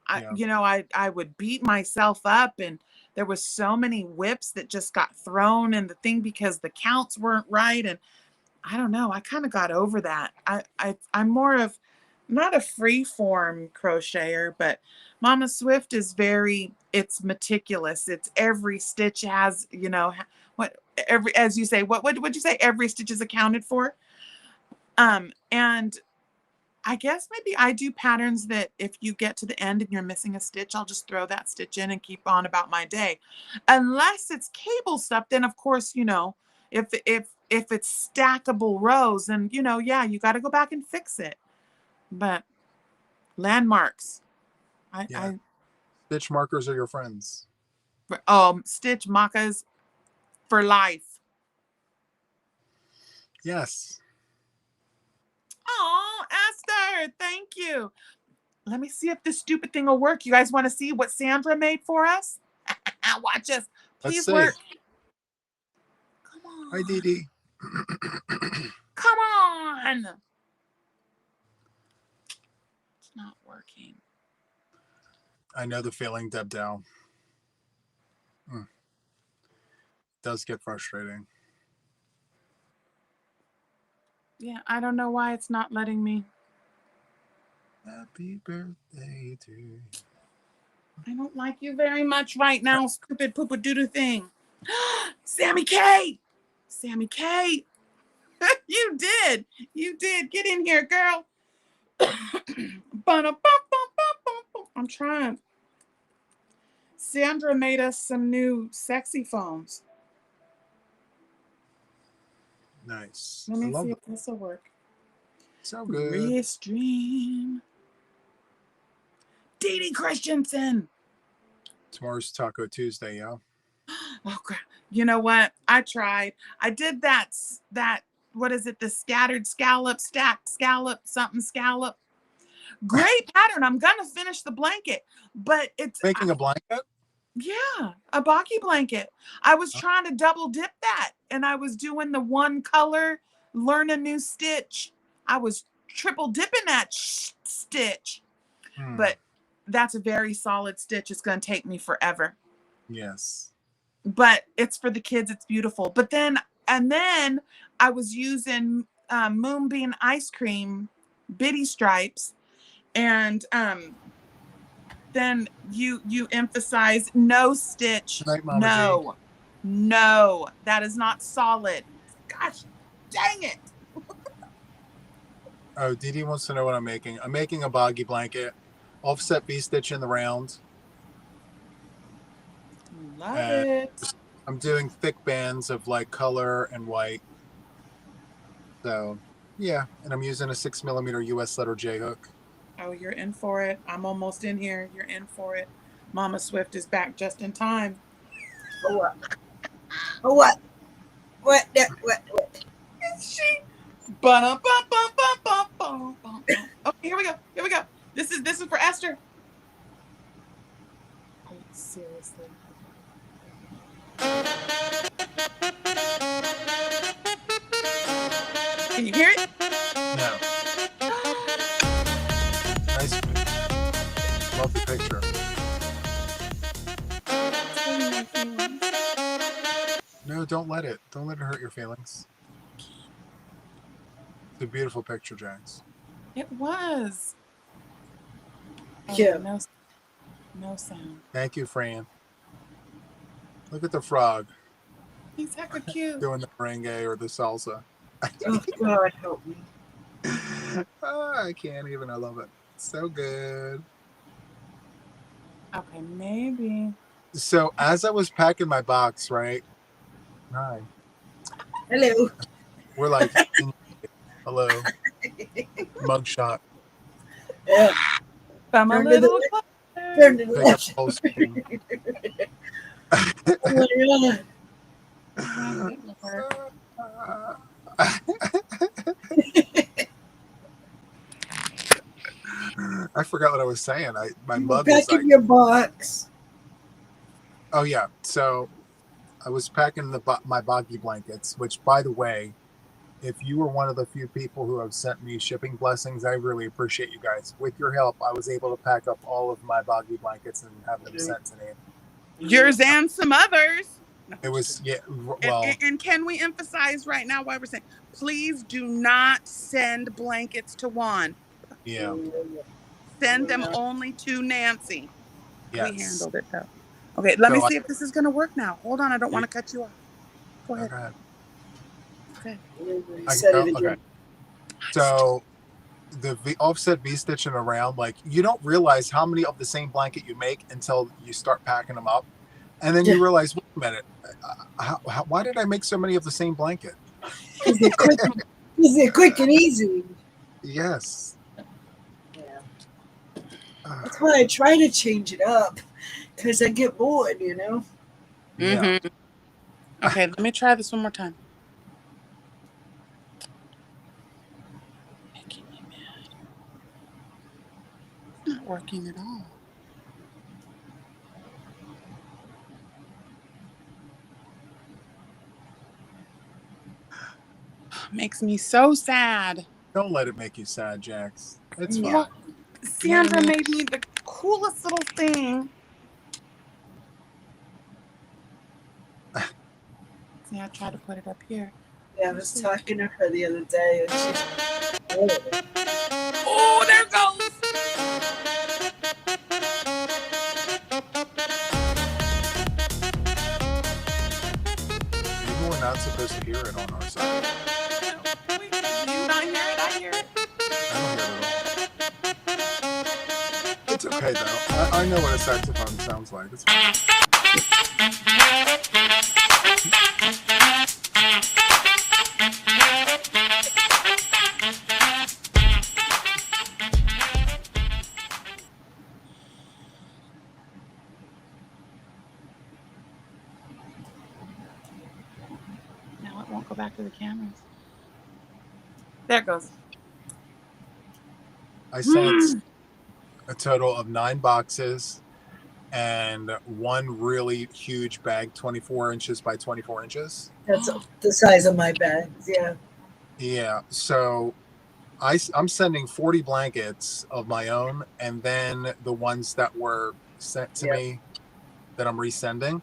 I would beat myself up and there was so many whips that just got thrown in the thing because the counts weren't right. And I don't know. I kind of got over that. I'm more of not a free form crocheter, but Mama Swift is it's meticulous. It's every stitch has, as you say, what would you say? Every stitch is accounted for. And I guess maybe I do patterns that if you get to the end and you're missing a stitch, I'll just throw that stitch in and keep on about my day. Unless it's cable stuff, then of course, if it's stackable rows, then you got to go back and fix it. But landmarks, Stitch markers are your friends. Stitch macas for life. Yes. Oh, Esther, thank you. Let me see if this stupid thing will work. You guys want to see what Sandra made for us? Watch us. Please work. Come on. Hi, Dee Dee. Come on. It's not working. I know the feeling, Deb Dow. It does get frustrating. Yeah, I don't know why it's not letting me. Happy birthday to you. I don't like you very much right now, stupid poopa-doo-doo thing. Sammy K! Sammy K! You did! You did! Get in here, girl! I'm trying. Sandra made us some new sexy phones. Nice. Let me see if this will work. So good. Restream. Dee Dee Christensen. Tomorrow's Taco Tuesday, yeah? Oh, crap. You know what? I tried. I did that, what is it? The scattered scallop, stacked scallop, something scallop. Great pattern. I'm going to finish the blanket, but it's... Making a blanket? Yeah, a Boggy blanket. I was trying to double dip that, and I was doing the one color, learn a new stitch. I was triple dipping that stitch, but that's a very solid stitch. It's going to take me forever. Yes. But it's for the kids. It's beautiful. But then I was using Moonbeam ice cream bitty stripes, and then you emphasize no stitch. Good night, Mama G. No, that is not solid. Gosh, dang it. Oh, Dee Dee wants to know what I'm making. I'm making a Boggy blanket, offset V-stitch in the round. Love it. I'm doing thick bands of like color and white. So, yeah, and I'm using a 6mm US letter J hook. Oh, you're in for it. I'm almost in here. You're in for it. Mama Swift is back just in time. For what? For what? What? Is she? Okay, here we go. Here we go. This is for Esther. Oh, seriously. Can you hear it? picture. No, don't let it. Don't let it hurt your feelings. It's a beautiful picture, Jax. It was. Yeah. No sound. Thank you, Fran. Look at the frog. He's hecka cute. Doing the merengue or the salsa. Oh, God, help me. I can't even. I love it. So good. Okay, maybe. So as I was packing my box, right? Hi. Hello. We're like, hello. Mugshot. Yeah. Come a Turn to little the closer. Turn to the Pick up left. full screen. Oh, my God. Can't get with her. I forgot what I was saying. My You were mug was like, packing your box. oh yeah. So I was packing my Boggy blankets, which, by the way, if you were one of the few people who have sent me shipping blessings, I really appreciate you guys. With your help, I was able to pack up all of my Boggy blankets and have them sent to me. Yours and some others. No, It was, yeah, and, well, and can we emphasize right now why we're saying, please do not send blankets to Juan. yeah, Send them only to Nancy. We yes. handled it though. Okay, let me So see if this is going to work now. Hold on, I don't want to cut you off. Go ahead. Okay. Okay. You said it Okay. again. So the offset V-stitching around, like, you don't realize how many of the same blanket you make until you start packing them up. And then you realize, wait a minute, why did I make so many of the same blanket? Because they're quick. Because they're quick and easy. Yes. Yeah. That's why I try to change it up. Because I get bored, you know? Yeah. Mm-hmm. Okay, let me try this one more time. Making me mad. It's not working at all. Makes me so sad. Don't let it make you sad, Jax. It's fine. Well, Sandra made me the coolest little thing. See, I tried to put it up here. Yeah, I was talking to her the other day, and she's. Oh, there it goes. People are not supposed to hear it on our side. Wait, do you not hear it? I hear it. I don't hear it at all. It's okay, though. I know what a saxophone sounds like. It's fine. Now it won't go back to the cameras. There it goes. I sent a total of 9 boxes and one really huge bag, 24 inches by 24 inches. That's the size of my bags, yeah. Yeah. So I'm sending 40 blankets of my own, and then the ones that were sent to me that I'm resending.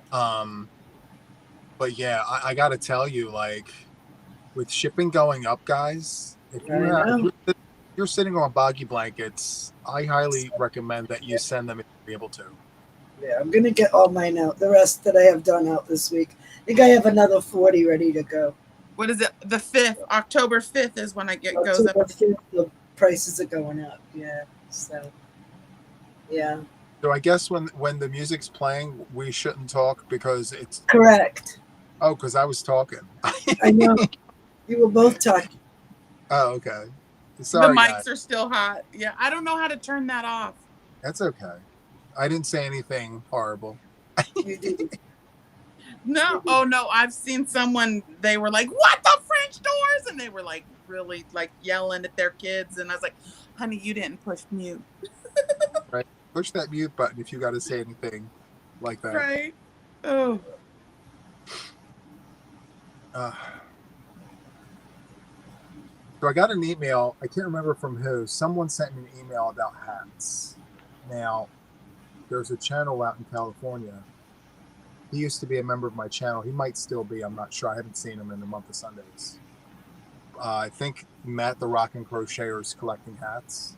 But yeah, I got to tell you, like, with shipping going up, guys, if you're sitting on Boggy blankets, I highly recommend that you send them if you're able to. Yeah, I'm going to get all mine out. The rest that I have done out this week. I think I have another 40 ready to go. What is it? The 5th, October 5th is when goes up. October 5th, the prices are going up. Yeah. So, yeah. So I guess when the music's playing, we shouldn't talk because it's correct. Oh, because I was talking. I know. You were both talking. Oh, okay. Sorry, the mics guys. are still hot. Yeah, I don't know how to turn that off. That's okay. I didn't say anything horrible. You didn't. No. Oh no, I've seen someone, they were like, "What the French doors?" And they were like really like yelling at their kids, and I was like, "Honey, you didn't push mute." Right. Push that mute button if you got to say anything like that. Right. Oh. So I got an email. I can't remember from who. Someone sent me an email about hats. Now, there's a channel out in California. He used to be a member of my channel. He might still be. I'm not sure. I haven't seen him in the month of Sundays. I think Matt the Rockin' Crocheter is collecting hats.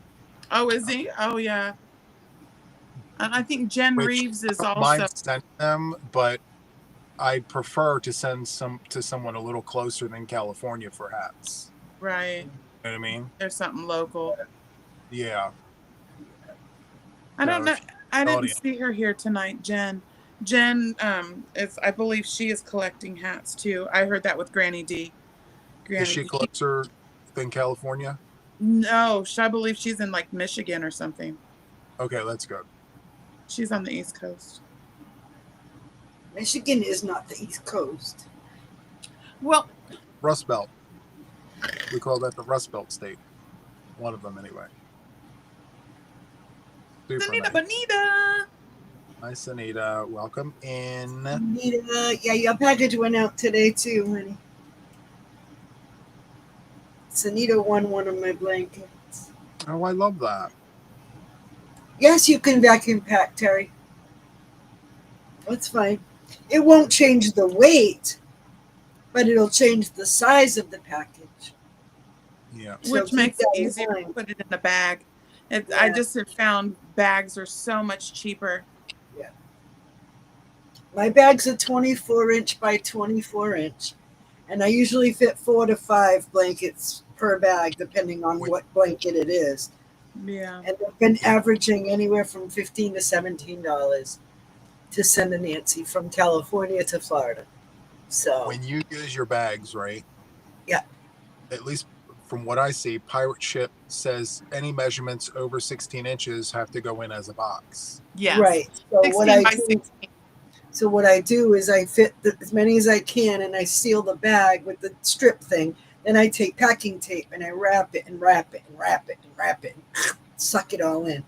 Oh, is he? Oh, yeah. And I think Jen Reeves is I don't also. mind sending them, but I prefer to send some to someone a little closer than California for hats. Right. You know what I mean? There's something local. Yeah. I don't know. I didn't audience. see her here tonight, Jen. Jen, I believe she is collecting hats too. I heard that with Granny D. Is she closer than California? No, I believe she's in like Michigan or something. Okay, that's good. She's on the East Coast. Michigan is not the East Coast. Well, Rust Belt. We call that the Rust Belt state. One of them, anyway. Anita Bonita. Nice, Anita. Welcome in. Anita, yeah, your package went out today too, honey. Sanita won one of my blankets. Oh, I love that. Yes, you can vacuum pack, Terry. That's fine. It won't change the weight, but it'll change the size of the package. Yeah. Which makes it easier to put it in a bag. I just have found bags are so much cheaper. Yeah. My bag's a 24-inch by 24-inch, and I usually fit 4 to 5 blankets per bag, depending on what blanket it is. Yeah. And I've been averaging anywhere from $15 to $17 to send to Nancy from California to Florida. So when you use your bags, right? Yeah. At least from what I see, Pirate Ship says any measurements over 16 inches have to go in as a box. Yes. Right. So 16 by 16. So what I do is I fit as many as I can, and I seal the bag with the strip thing. Then I take packing tape and I wrap it and wrap it and wrap it and wrap it and suck it all in.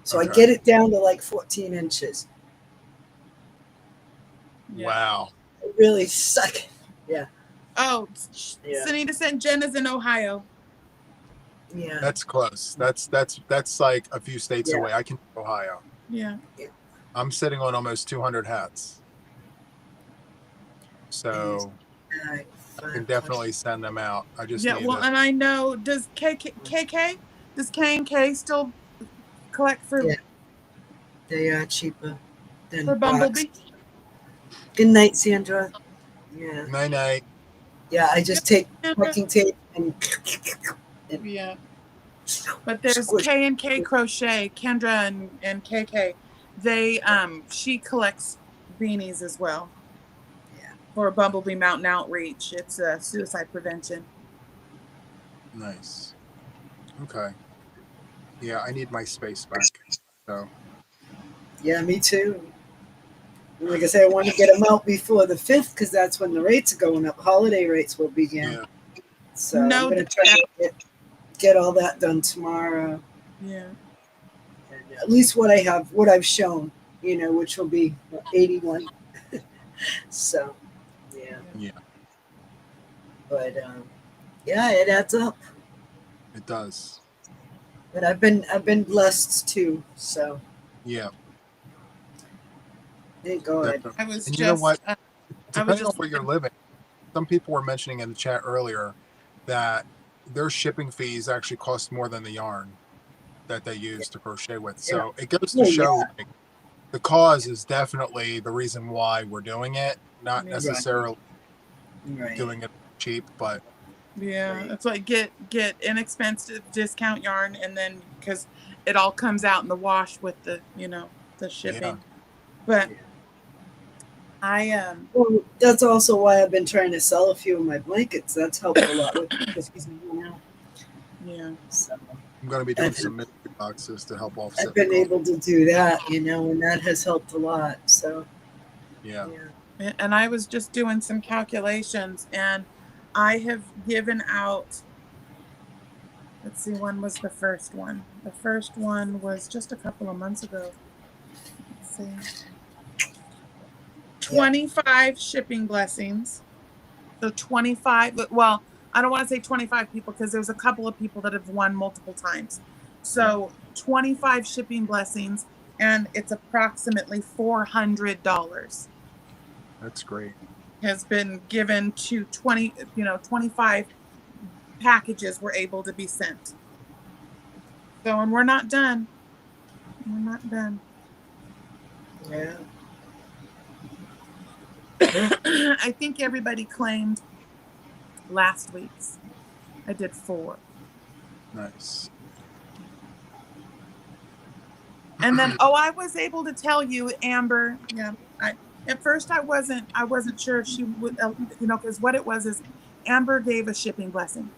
So Okay. I get it down to like 14 inches. Yeah. Wow. I really suck it. Yeah. Oh, Yeah. Sunita said Jen is in Ohio. Yeah. That's close. That's like a few states away. I can do Ohio. Yeah. I'm sitting on almost 200 hats. So I can definitely send them out. I just need and I know, does does K&K still collect for? Yeah. They are cheaper than for Bumblebee. Good night, Sandra. Yeah. Night. Yeah, I just take packing tape and yeah. But there's K&K Crochet, Kendra and KK. They she collects beanies as well. Yeah. For Bumblebee Mountain Outreach. It's suicide prevention. Nice. Okay. Yeah, I need my space back. So. Yeah, me too. Like I said, I want to get them out before the 5th because that's when the rates are going up. Holiday rates will begin. Yeah. So I'm going to try to get all that done tomorrow. Yeah. And at least what I've shown, which will be 81. So, yeah. Yeah. But yeah, it adds up. It does. But I've been blessed too. So. Yeah. Thank God. I was and just. You know what? Depending on where you're living, some people were mentioning in the chat earlier that their shipping fees actually cost more than the yarn that they use to crochet with. So it goes to show like, the cause is definitely the reason why we're doing it, not necessarily doing it cheap, but it's like get inexpensive discount yarn, and then because it all comes out in the wash with the the shipping. But well, that's also why I've been trying to sell a few of my blankets. That's helped a lot with Yeah. So I'm going to be doing some mystery boxes to help offset. I've been able to do that, and that has helped a lot. So yeah. And I was just doing some calculations, and I have given out. Let's see, when was the first one? The first one was just a couple of months ago. Let's see. 25 shipping blessings. So 25, well, I don't want to say 25 people because there's a couple of people that have won multiple times. So 25 shipping blessings, and it's approximately $400 That's great. has been given to 25 packages were able to be sent. So, and we're not done. We're not done. Yeah. I think everybody claimed last week's. I did 4. Nice. And then, I was able to tell you, Amber. Yeah, at first I wasn't sure if she would, because what it was is Amber gave a shipping blessing.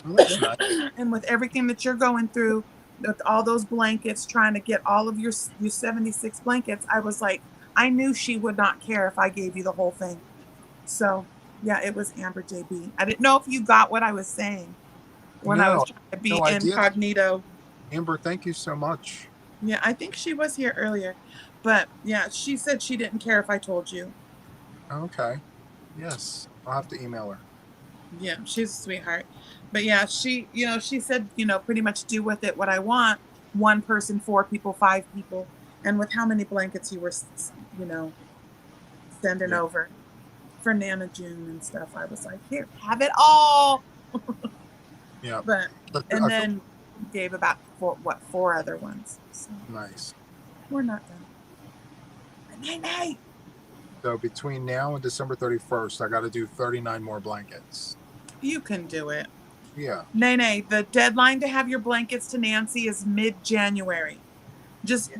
Well, that's nice. And with everything that you're going through, with all those blankets, trying to get all of your 76 blankets, I was like, I knew she would not care if I gave you the whole thing. So, yeah, it was Amber JB. I didn't know if you got what I was saying when I was trying to be incognito. Amber, thank you so much. Yeah, I think she was here earlier. But, yeah, she said she didn't care if I told you. Okay. Yes, I'll have to email her. Yeah, she's a sweetheart. But, yeah, she said, pretty much do with it what I want. 1 person, 4 people, 5 people. And with how many blankets you were, sending over for Nana June and stuff, I was like, here, have it all. Yeah. But and then gave about 4 other ones. So nice. We're not done. Night. So between now and December 31st, I got to do 39 more blankets. You can do it. Yeah. Nay. The deadline to have your blankets to Nancy is mid-January. Just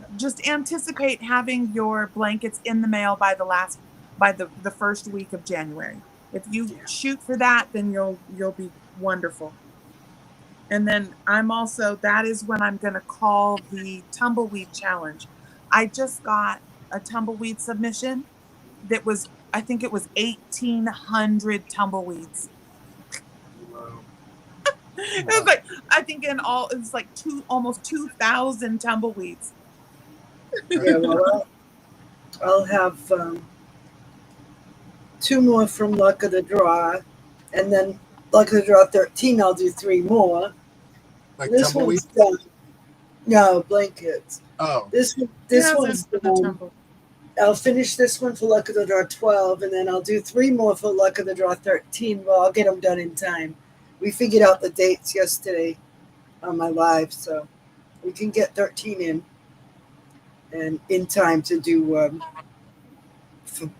anticipate having your blankets in the mail by the first week of January. If you shoot for that, then you'll be wonderful. And then that is when I'm going to call the tumbleweed challenge. I just got a tumbleweed submission that was, I think it was 1,800 tumbleweeds. Wow. It was like, I think in all, it was like almost 2,000 tumbleweeds. Yeah, well, I'll have 2 more from Luck of the Draw, and then Luck of the Draw 13, I'll do 3 more. Like this tumbleweeds? One's done. No, blankets. Oh. This one's done. I'll finish this one for Luck of the Draw 12, and then I'll do 3 more for Luck of the Draw 13. Well, I'll get them done in time. We figured out the dates yesterday on my live, so we can get 13 in, and in time to do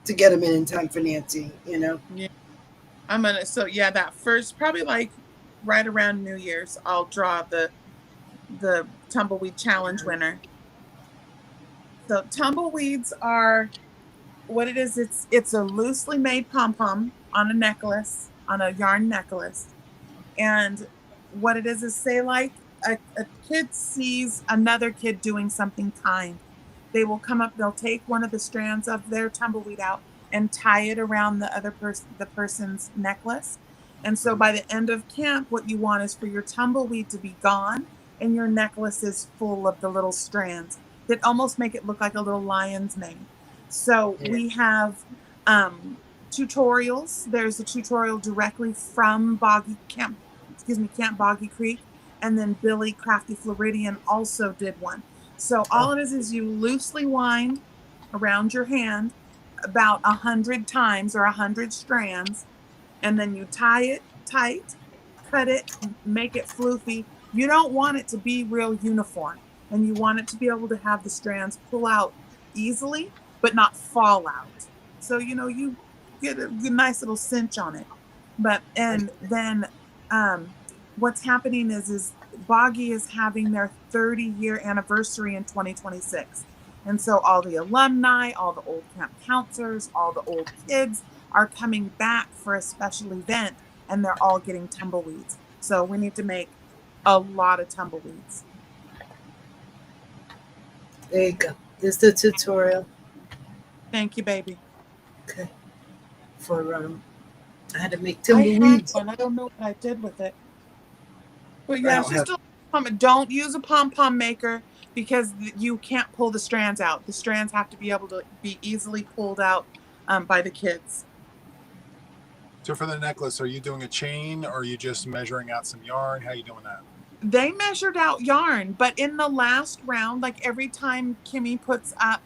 to get them in time for Nancy. Yeah, I'm gonna. So yeah, that first probably like right around New Year's, I'll draw the tumbleweed challenge winner. So tumbleweeds are what it is. It's a loosely made pom-pom on a necklace, on a yarn necklace. And what it is say like a kid sees another kid doing something kind. They will come up, they'll take one of the strands of their tumbleweed out and tie it around the person's necklace. And so by the end of camp, what you want is for your tumbleweed to be gone and your necklace is full of the little strands that almost make it look like a little lion's mane. So we have tutorials. There's a tutorial directly from Camp Boggy Creek, and then Billy Crafty Floridian also did one. So all it is you loosely wind around your hand about 100 times or 100 strands, and then you tie it tight, cut it, make it floofy. You don't want it to be real uniform, and you want it to be able to have the strands pull out easily, but not fall out. So, you get a nice little cinch on it. And then what's happening is Boggy is having their 30-year anniversary in 2026. And so all the alumni, all the old camp counselors, all the old kids are coming back for a special event, and they're all getting tumbleweeds. So we need to make a lot of tumbleweeds. There you go. There's the tutorial. Thank you, baby. Okay. For I had to make tumbleweeds. I don't know what I did with it. But yeah, it's just don't use a pom-pom maker because you can't pull the strands out. The strands have to be able to be easily pulled out by the kids. So for the necklace, are you doing a chain or are you just measuring out some yarn? How are you doing that? They measured out yarn, but in the last round, like every time Kimmy puts up,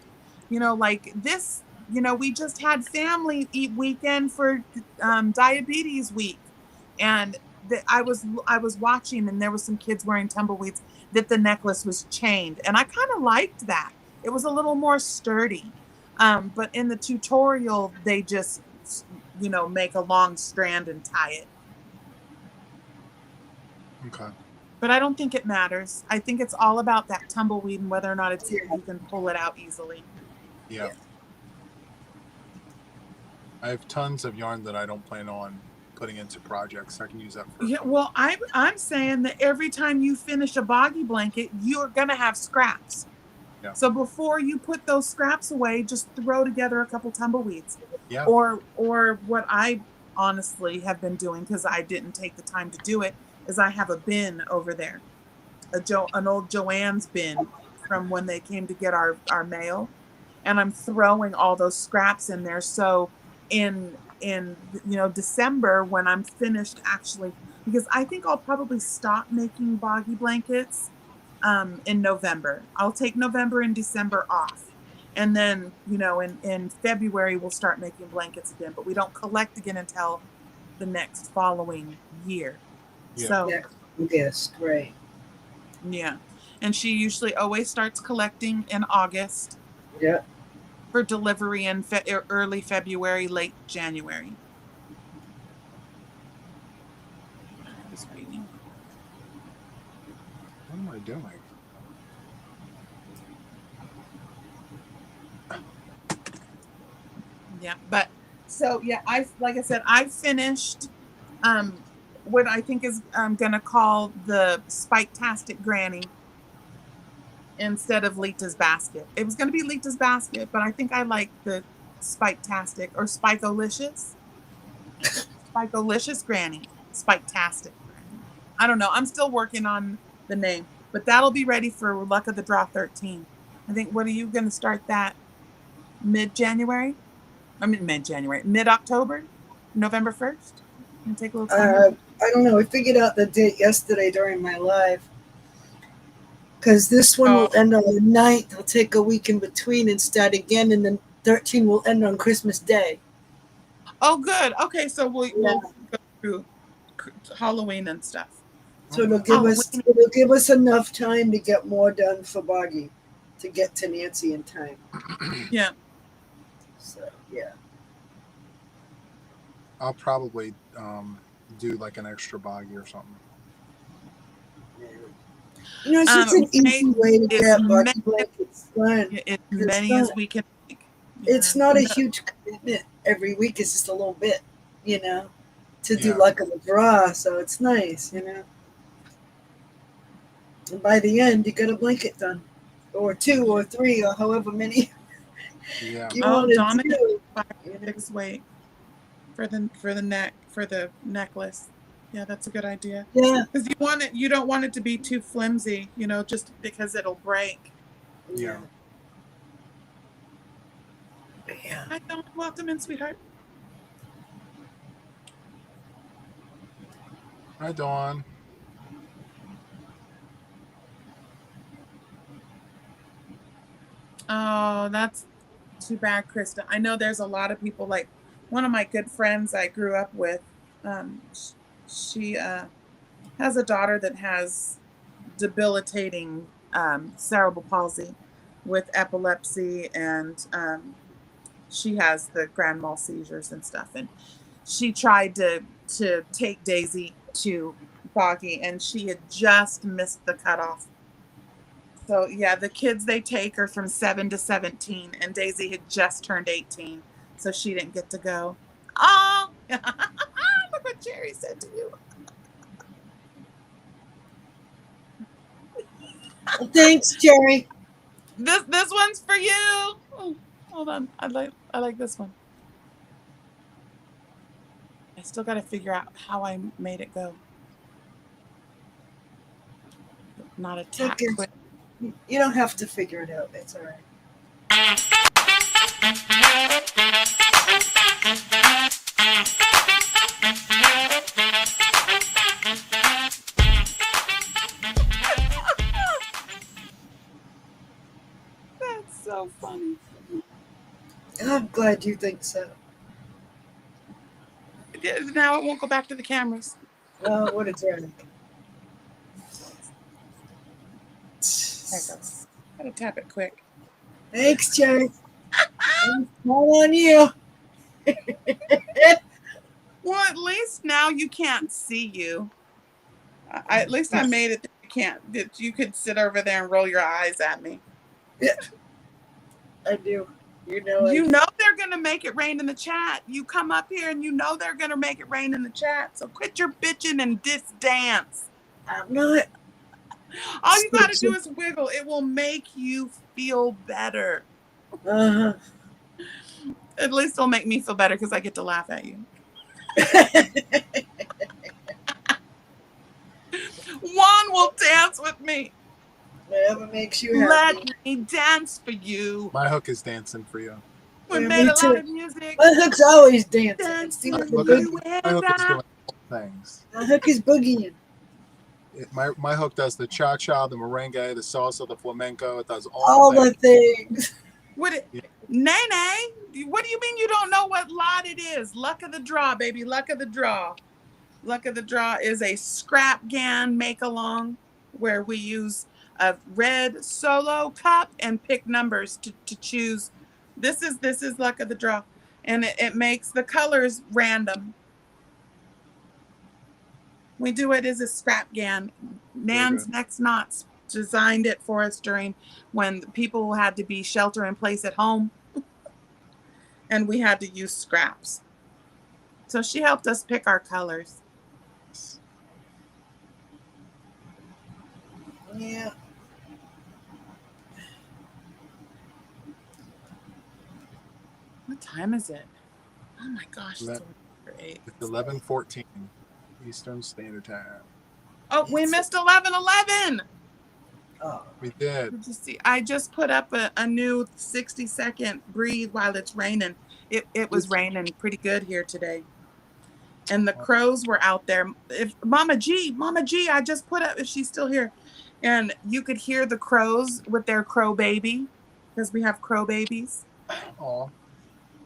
like this, we just had family eat weekend for diabetes week, and I was watching, and there was some kids wearing tumbleweeds that the necklace was chained, and I kind of liked that. It was a little more sturdy. But in the tutorial, they just make a long strand and tie it. Okay. But I don't think it matters. I think it's all about that tumbleweed and whether or not you can pull it out easily. Yeah. I have tons of yarn that I don't plan on putting into projects. I can use that for. Yeah, well, I'm saying that every time you finish a boggy blanket, you're gonna have scraps. Yeah. So before you put those scraps away, just throw together a couple tumbleweeds. Yeah. Or what I honestly have been doing, because I didn't take the time to do it, is I have a bin over there, an old Joann's bin from when they came to get our mail, and I'm throwing all those scraps in there. So in December, when I'm finished actually, because I think I'll probably stop making boggy blankets in November. I'll take November and December off. And then, in February, we'll start making blankets again, but we don't collect again until the next following year. Yeah. So, yes, right. Yeah. And she usually always starts collecting in August. Yeah. For delivery in early February, late January. I was reading. What am I doing? Yeah, but so yeah, like I said, I finished what I think is gonna call the Spike-tastic Granny instead of Lita's Basket. It was gonna be Lita's Basket, but I think I like the Spike-tastic or Spike-olicious. Spike-olicious Granny. Spike-tastic Granny. I don't know. I'm still working on the name, but that'll be ready for Luck of the Draw 13. I think, what are you gonna start that mid-January? I mean, mid-January, mid-October, November 1st. And take a little time. I don't know. I figured out the date yesterday during my live. Because this one will end on the 9th. I'll take a week in between and start again, and then 13 will end on Christmas Day. Oh, good. Okay, so we'll go through Halloween and stuff. So it'll give us enough time to get more done for Boggy, to get to Nancy in time. Yeah. So yeah. I'll probably do like an extra Boggy or something. It's just an easy way to get Boggy blankets done. As many as we can make. It's not a huge commitment every week. It's just a little bit, to do Luck of the Draw. So it's nice, And by the end, you get a blanket done, or 2 or 3 or however many. Yeah. You want to do. 5-6 weight for the necklace. Yeah, that's a good idea. Yeah, because you don't want it to be too flimsy, just because it'll break. Yeah. Yeah. Hi, Dawn. Welcome in, sweetheart. Hi, Dawn. Oh, that's too bad, Krista. I know there's a lot of people, like one of my good friends I grew up with. She has a daughter that has debilitating cerebral palsy with epilepsy, and she has the grand mal seizures and stuff. And she tried to take Daisy to Boggy, and she had just missed the cutoff. So yeah, the kids they take are from 7 to 17, and Daisy had just turned 18, so she didn't get to go. Oh, look what Jerry said to you. Thanks, Jerry. This one's for you. Oh, hold on, I like this one. I still got to figure out how I made it go. Not a tack. Okay. You don't have to figure it out. It's all right. So funny. I'm glad you think so. Now it won't go back to the cameras. Oh, what a jerk. There it goes. Gotta tap it quick. Thanks, Jerry. It's all on you. Well, at least now you can't see you. At least I made it that you could sit over there and roll your eyes at me. Yeah, I do. You know They're gonna make it rain in the chat. You come up here and you know they're gonna make it rain in the chat. So quit your bitching and dance. I'm not. All you gotta do is wiggle. It will make you feel better. Uh-huh. At least it'll make me feel better because I get to laugh at you. Juan will dance with me. Whatever makes you happy. Let me dance for you. My hook is dancing for you. We Yeah, made me a too. lot of music. My hook's always dancing. Dancing It's Look the at, boogie. my hook is doing things. My hook is boogieing. My hook does the cha-cha, the merengue, the salsa, the flamenco. It does All the things. Nene, what do you mean you don't know what lot it is? Luck of the draw, baby. Luck of the draw. Luck of the draw is a scrap GAN make-along where we use a red solo cup and pick numbers to choose. This is luck of the draw. And it makes the colors random. We do it as a scrap GAN. Nan's Next Knots designed it for us during when people had to be shelter in place at home and we had to use scraps. So she helped us pick our colors. Yeah. What time is it? Oh my gosh, it's 11:14 Eastern Standard Time. Oh, we missed 11:11. Oh. We did. Did you see? I just put up a new 60-second breathe while it's raining. It was raining pretty good here today. And the crows were out there. If Mama G, I just put up, if she's still here. And you could hear the crows with their crow baby, because we have crow babies. Aw.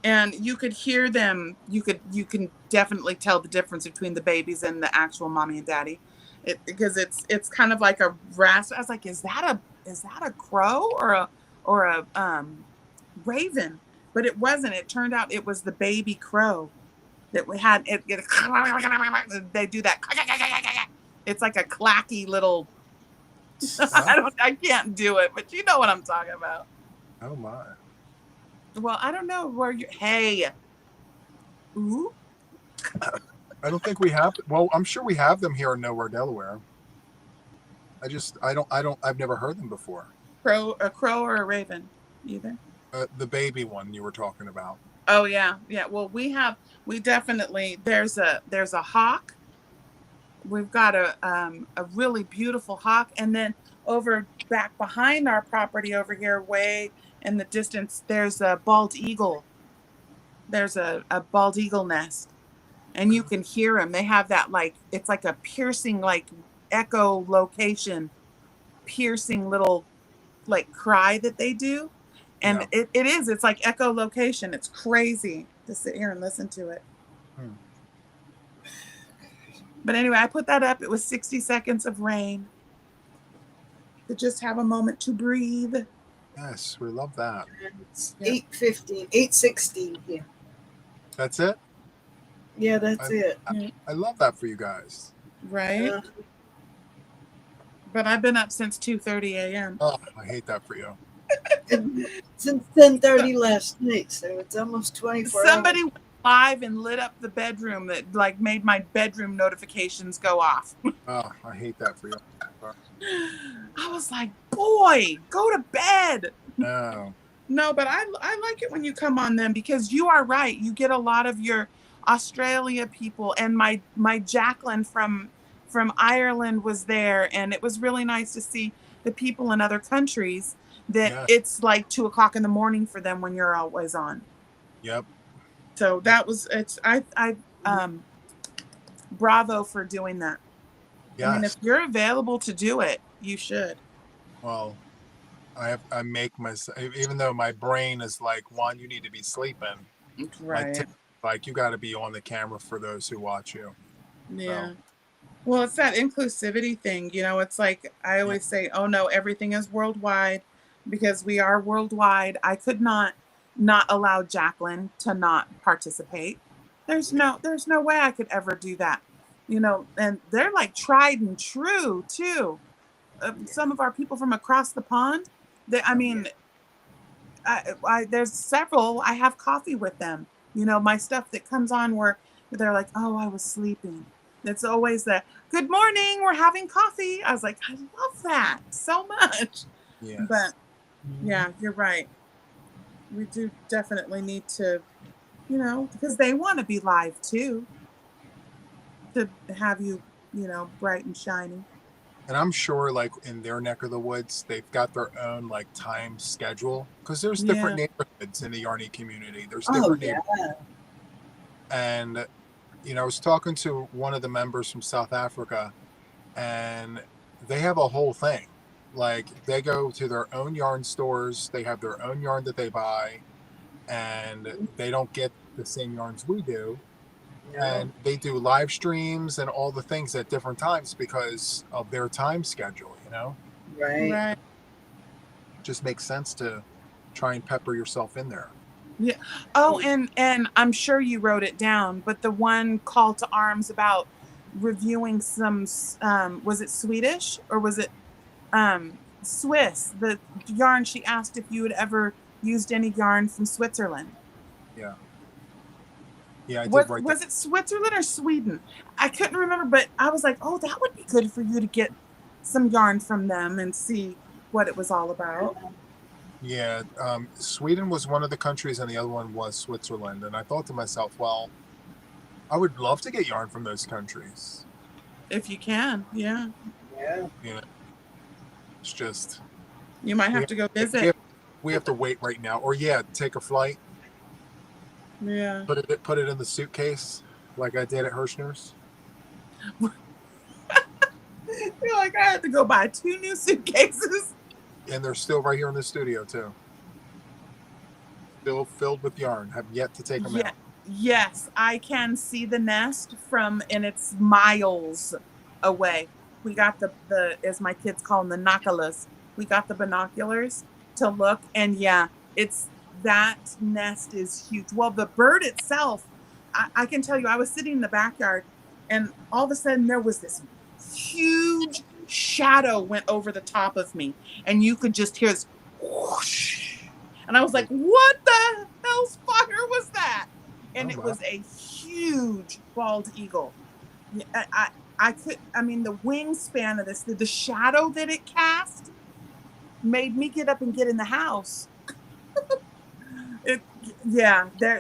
And you could hear them. You can definitely tell the difference between the babies and the actual mommy and daddy. Because it's kind of like a rasp. I was like, is that a crow or a raven? But it wasn't. It turned out it was the baby crow that we had. They do that. It's like a clacky little. I can't do it, but you know what I'm talking about. Oh my. Well, I don't know where you. Hey. Ooh. I don't think we have. Well, I'm sure we have them here in Nowhere, Delaware. I've never heard them before. A crow or a raven, either. The baby one you were talking about. Oh yeah. Well, we definitely there's a hawk. We've got a really beautiful hawk, and then over back behind our property over here, way in the distance, there's a bald eagle. There's a bald eagle nest. And you can hear them. They have that it's like a piercing, echolocation, piercing little cry that they do. And it's like echolocation. It's crazy to sit here and listen to it. But anyway, I put that up. It was 60 seconds of rain. To just have a moment to breathe. Yes, we love that. It's 8:15, 8:16 here. That's it? Yeah, that's it. I love that for you guys. Right? But I've been up since 2:30 a.m. Oh, I hate that for you. Since 10:30 last night, so it's almost 24 Somebody hours. went live and lit up the bedroom that made my bedroom notifications go off. Oh, I hate that for you. I was like, boy, go to bed. No. No, but I like it when you come on them because you are right. You get a lot of your Australia people, and my Jacqueline from Ireland was there, and it was really nice to see the people in other countries that it's like 2:00 in the morning for them when you're always on. Yep. So that was bravo for doing that. Yes. I mean, if you're available to do it, you should. Well, I make myself, even though my brain is like, Juan, you need to be sleeping. Right. Like you got to be on the camera for those who watch you. Yeah. So, Well, it's that inclusivity thing. It's like I yeah. always say, oh no, everything is worldwide because we are worldwide. I could not allow Jacqueline to not participate. There's no way I could ever do that. And they're like tried and true too. Some of our people from across the pond, I mean, there's several. I have coffee with them. My stuff that comes on where they're like, "Oh, I was sleeping." It's always the "Good morning, we're having coffee." I was like, I love that so much. Yes. But yeah, you're right. We do definitely need to, because they want to be live too, to have you, bright and shiny. And I'm sure, like in their neck of the woods, they've got their own like time schedule because there's different Yeah. neighborhoods in the Yarny community. There's Oh, different yeah. neighborhoods, and I was talking to one of the members from South Africa, and they have a whole thing. Like they go to their own yarn stores, they have their own yarn that they buy, and they don't get the same yarns we do. No. And they do live streams and all the things at different times because of their time schedule. Right. Right. Just makes sense to try and pepper yourself in there. Yeah. Oh, and I'm sure you wrote it down, but the one call to arms about reviewing some, was it Swedish or was it Swiss? The yarn, she asked if you had ever used any yarn from Switzerland. Yeah. Yeah, I Was did write was that. it Switzerland or Sweden? I couldn't remember, but I was like, oh, that would be good for you to get some yarn from them and see what it was all about. Yeah, Sweden was one of the countries, and the other one was Switzerland. And I thought to myself, well, I would love to get yarn from those countries. If you can, yeah. Yeah. It's just You might have to go visit. we have to wait right now, or take a flight, Yeah. put it in the suitcase like I did at Hirschner's. You're like, I had to go buy 2 new suitcases. And they're still right here in the studio too. Still filled with yarn. Have yet to take them out. Yes, I can see the nest and it's miles away. We got the as my kids call them, the nakalas. We got the binoculars to look, and that nest is huge. Well, the bird itself, I can tell you, I was sitting in the backyard, and all of a sudden there was this huge shadow went over the top of me, and you could just hear this whoosh. And I was like, what the hell's fire was that? And it was a huge bald eagle. The wingspan of this, the shadow that it cast made me get up and get in the house.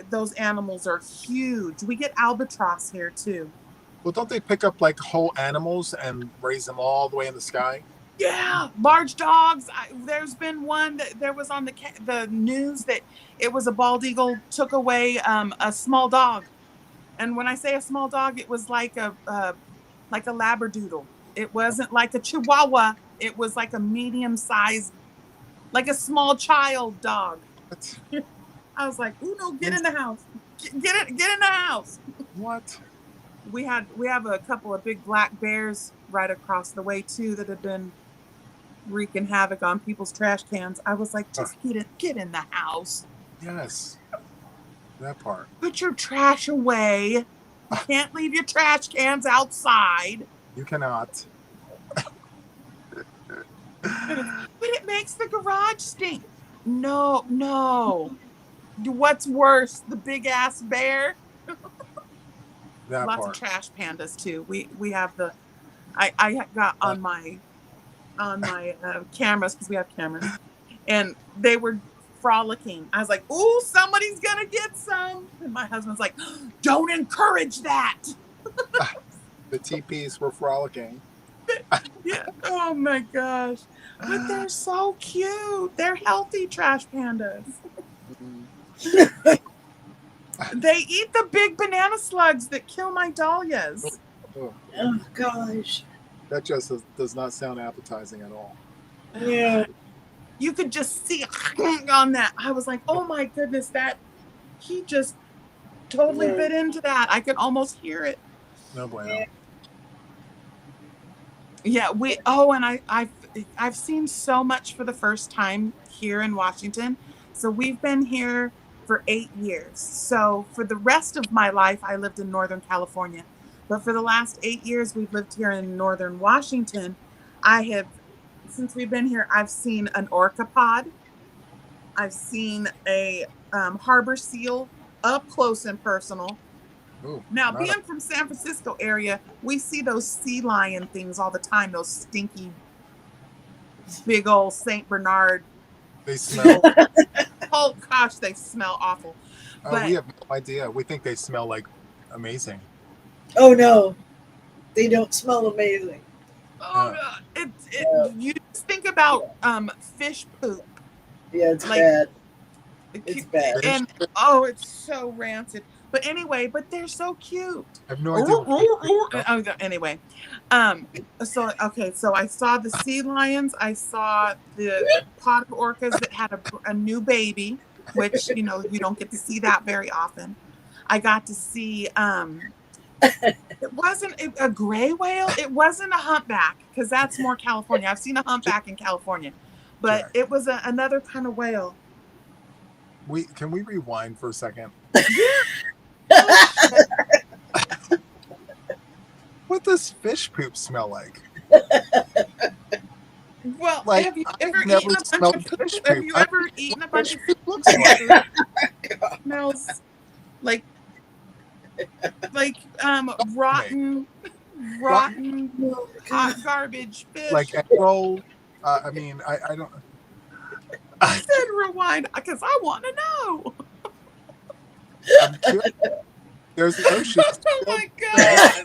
Those animals are huge. We get albatross here too. Well, don't they pick up like whole animals and raise them all the way in the sky? Yeah, large dogs. There's been one that there was on the news that it was a bald eagle took away a small dog, and when I say a small dog, it was like a labradoodle. It wasn't like a chihuahua. It was like a medium-sized, like a small child dog. What? I was like, Uno, get in the house. Get in the house. What? We have a couple of big black bears right across the way too that have been wreaking havoc on people's trash cans. I was like, just get in the house. Yes. That part. Put your trash away. You can't leave your trash cans outside. You cannot. But it makes the garage stink. No. What's worse, the big ass bear? Lots of trash pandas too. We have I got on my cameras, because we have cameras, and they were frolicking. I was like, ooh, somebody's gonna get some. And my husband's like, don't encourage that. The TPs were frolicking. Yeah. Oh my gosh. But they're so cute. They're healthy trash pandas. They eat the big banana slugs that kill my dahlias. Oh gosh. That just does not sound appetizing at all. Yeah. You could just see on that. I was like, oh my goodness, that he just totally bit into that. I could almost hear it. No bueno. Yeah, and I've seen so much for the first time here in Washington. So we've been here for 8 years. So for the rest of my life, I lived in Northern California. But for the last 8 years, we've lived here in Northern Washington. Since we've been here, I've seen an orca pod. I've seen a harbor seal up close and personal. Ooh, Now, being from San Francisco area, we see those sea lion things all the time. Those stinky, big old Saint Bernard. They smell. Oh gosh, they smell awful. But we have no idea. We think they smell like amazing. Oh no, they don't smell amazing. Oh God. You just think about fish poop. Yeah, it's bad. It's bad. And it's so rancid. But anyway, they're so cute. I have no idea. Anyway, so I saw the sea lions. I saw the pot of orcas that had a new baby, which you don't get to see that very often. I got to see it wasn't a gray whale. It wasn't a humpback because that's more California. I've seen a humpback in California, but it was another kind of whale. Can we rewind for a second? What does fish poop smell like? Well, have you ever eaten a bunch of fish poop? Have you ever eaten a bunch of fish poop? It smells like rotten hot garbage fish. Like egg roll. I mean, I don't. I said rewind because I want to know. I'm curious. There's the ocean. Oh my God!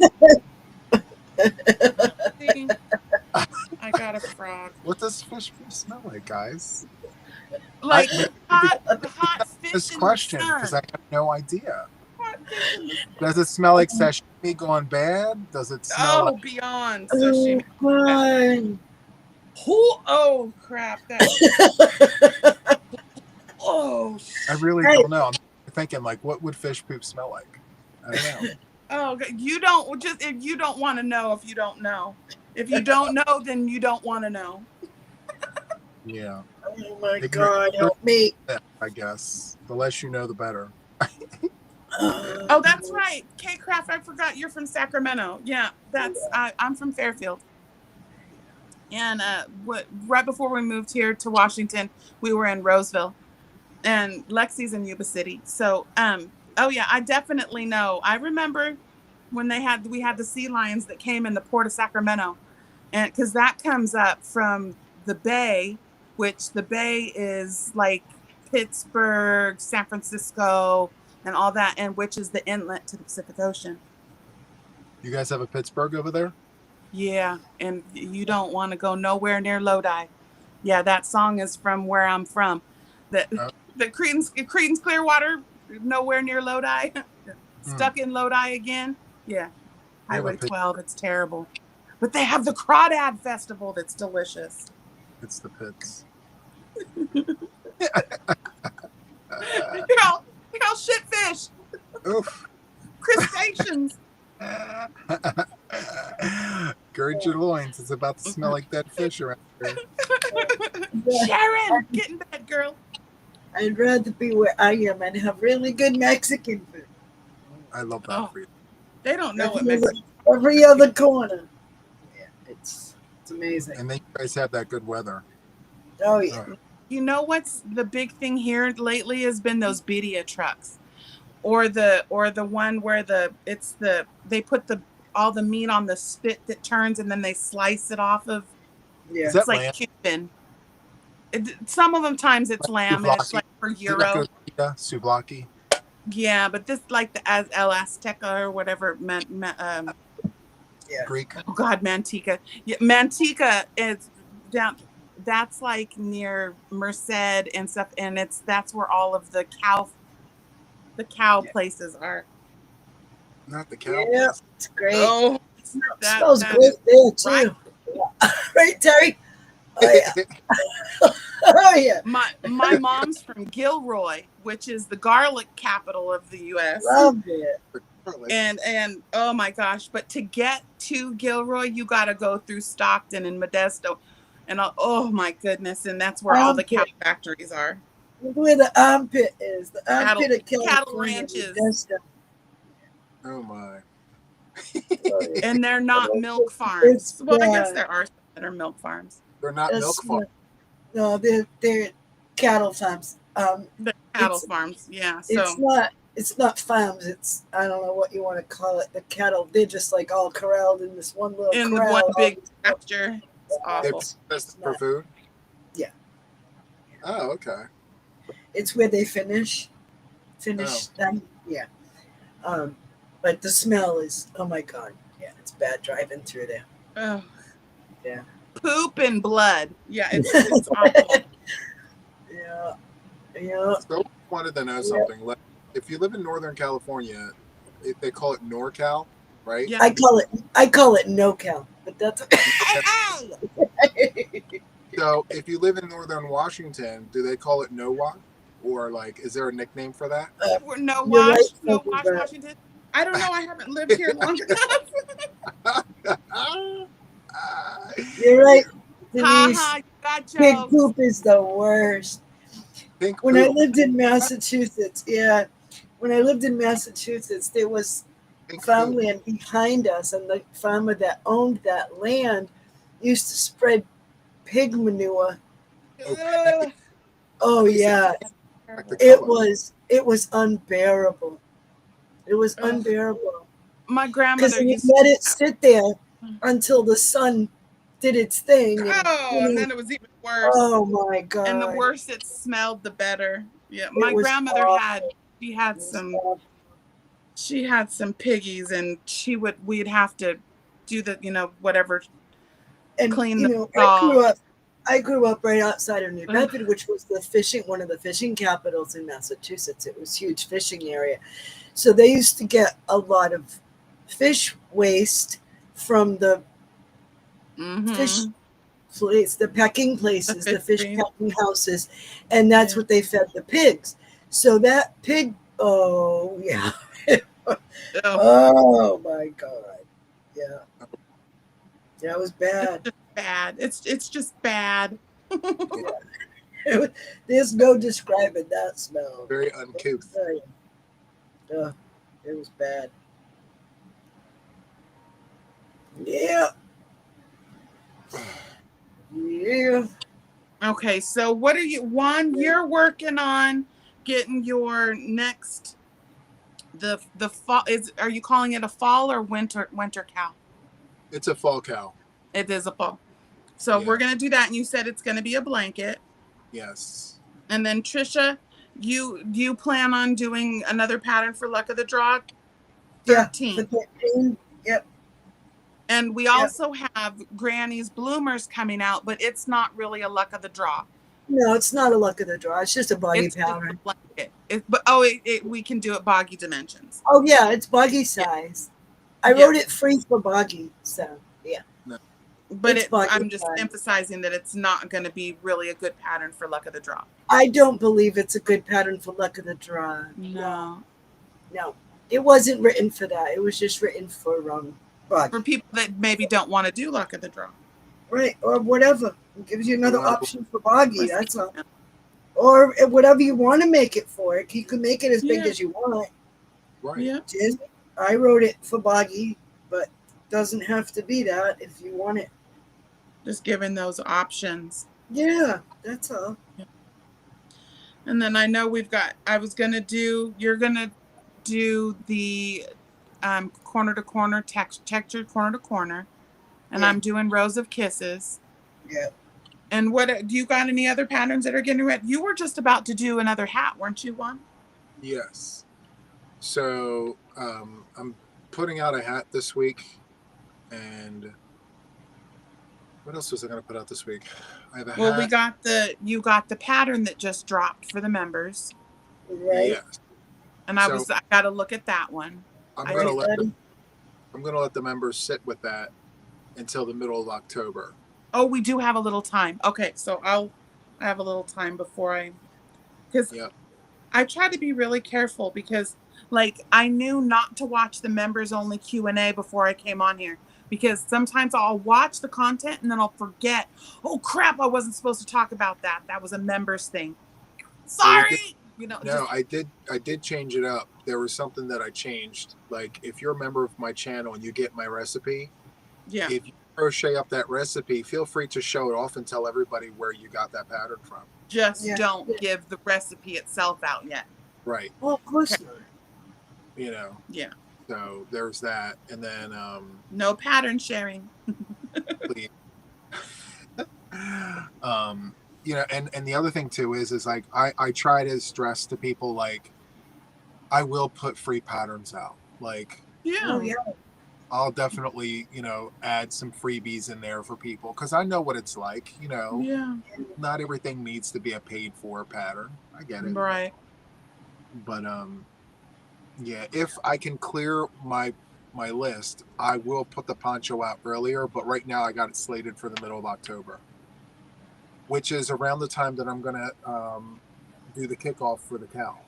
I got a frog. What does fish poop smell like, guys? Like hot fish. This question because I have no idea. Does it smell like sashimi going bad? Does it smell like beyond sashimi? Oh crap! I really don't know. I'm thinking like, what would fish poop smell like? I don't know. Oh, you don't if you don't want to know. If you don't know, if you don't know, then you don't want to know. Yeah. Oh my God! Help me. I guess the less you know, the better. Oh, that's right. K-Craft, I forgot you're from Sacramento. Yeah, I'm from Fairfield. And right before we moved here to Washington, we were in Roseville, and Lexi's in Yuba City. So, I definitely know. I remember when we had the sea lions that came in the port of Sacramento, and because that comes up from the bay, which the bay is like Pittsburgh, San Francisco, and all that, and which is the inlet to the Pacific Ocean. You guys have a Pittsburgh over there? Yeah, and you don't want to go nowhere near Lodi. Yeah, that song is from where I'm from. The Creedence Clearwater, nowhere near Lodi. Stuck in Lodi again. Yeah, Highway 12. It's terrible, but they have the Crawdad Festival. That's delicious. It's the pits. Y'all shit fish. Oof. Crustaceans. Gird your loins. It's about to smell like dead fish around here. Sharon, get in bed, girl. I'd rather be where I am and have really good Mexican food. I love that for you. They don't know what Mexican. Every other corner. Yeah, it's amazing. And then you guys have that good weather. Oh yeah. You know what's the big thing here lately has been those birria trucks, or the one where they put all the meat on the spit that turns and then they slice it off of. Yeah, it's like lamb? Cuban. Some of them times it's lamb and it's like for gyro. Souvlaki. Yeah, but this like the El Azteca or whatever Greek. Oh God, Manteca. Yeah, Manteca is down. That's like near Merced and stuff, and that's where all of the cow places are. Not the cow. Yeah, it's great. Oh, it smells great there too. Right, Terry? Oh, yeah. Oh yeah, My mom's from Gilroy, which is the garlic capital of the U.S. love it. And oh my gosh, but to get to Gilroy, you got to go through Stockton and Modesto, and oh my goodness, and that's where all the cow Armpit. factories are. Where the armpit is, the Cattle, armpit of cattle California. ranches, Modesto. Oh my. Oh, yeah. and they're not milk It's farms. Well, I guess bad. there are some that are milk farms. They're not milk It's farms. no, they're cattle farms. The cattle It's farms, yeah. it's So not farms. It's I don't know what you want to call it. The cattle, they're just like all corralled in this one little in the corral. one all big these- pasture, it's They awful. process for food? Yeah. Oh, okay. It's where they finish Oh. them. Yeah. But the smell is, oh my God. Yeah, it's bad driving through there. Oh, Yeah. poop and blood. Yeah, it's awful. Yeah. Yeah. So I wanted to know something. Like, if you live in Northern California, they call it NorCal, right? Yeah. I call it no-cal, but that's So if you live in Northern Washington, do they call it NOWA? Or like, is there a nickname for that? No You're wash, right, no Uncle wash, Brett. Washington. I don't know. I haven't lived here long enough. You're right. Ha Denise, ha, you got pig jokes. poop is the worst. Pink When I poop. lived in Massachusetts, when I lived in Massachusetts, there was Pink poop. farmland behind us, and the farmer that owned that land used to spread pig manure. Ugh. Oh yeah, Like the it color. was unbearable. It was Ugh. unbearable My because grandmother you used to. let it sit there until the sun did its thing. And, Oh, and then it was even worse. oh my God! And the worse it smelled, the better. Yeah, It my was grandmother awful. she had some piggies, and we'd have to do the whatever, And clean the I grew up right outside of New Ugh. Bedford, which was one of the fishing capitals in Massachusetts. It was a huge fishing area. So they used to get a lot of fish waste from the fish place, the pecking places, the fish pecking houses, and that's what they fed the pigs. So that pig, oh yeah. Oh my God. Yeah. Yeah, it was bad. Bad. It's just bad. There's no describing that smell. Very uncouth. It was bad. Yeah. Yeah. Okay, so what are you, Juan? You're working on getting your next the fall. Are you calling it a fall or winter cow? It's a fall cow. It is a fall. So we're gonna do that, and you said it's gonna be a blanket. Yes. And then Trisha, you plan on doing another pattern for Luck of the Draw? 13. Yeah, 13. Yep. And we also have Granny's Bloomers coming out, but it's not really a Luck of the Draw. No, it's not a Luck of the Draw. It's just a boggy It's pattern. Just a blanket. We can do it boggy dimensions. Oh yeah, it's boggy size. I wrote it free for boggy, so yeah. No. But I'm just emphasizing that it's not going to be really a good pattern for Luck of the Draw. I don't believe it's a good pattern for Luck of the Draw. No. It wasn't written for that. It was just written for boggy. For people that maybe don't want to do Luck of the Draw. Right, or whatever. It gives you another option for boggy, that's all. Or whatever you want to make it for. You can make it as big as you want. Right. Yeah. I wrote it for boggy, but doesn't have to be that if you want it. Just giving those options. Yeah, that's all. Yeah. And then I know you're going to do the corner to corner, textured corner to corner. And I'm doing rows of kisses. Yeah. And do you got any other patterns that are getting ready? You were just about to do another hat, weren't you, Juan? Yes. So I'm putting out a hat this week, and what else was I going to put out this week? I have a hat. You got the pattern that just dropped for the members. Right. Yes. And I got to look at that one. I'm going to let the members sit with that until the middle of October. Oh, we do have a little time. Okay, so I have a little time before because Yeah. I try to be really careful because like I knew not to watch the members only Q&A before I came on here because sometimes I'll watch the content and then I'll forget, oh crap, I wasn't supposed to talk about that. That was a members thing. Well, we did. Sorry. You know, No, I did change it up. There was something that I changed. Like if you're a member of my channel and you get my recipe, yeah. if you crochet up that recipe, feel free to show it off and tell everybody where you got that pattern from. Just Yeah. don't give the recipe itself out yet. Right. Well, of course Okay. not. You know. Yeah. So there's that, and then no pattern sharing. please. You know, and the other thing too is like I try to stress to people like I will put free patterns out. Like Yeah. Oh, yeah. I'll definitely, you know, add some freebies in there for people because I know what it's like. You know, Yeah. not everything needs to be a paid for pattern. I get it. Right. But yeah, if I can clear my list, I will put the poncho out earlier. But right now, I got it slated for the middle of October, which is around the time that I'm gonna do the kickoff for the cow.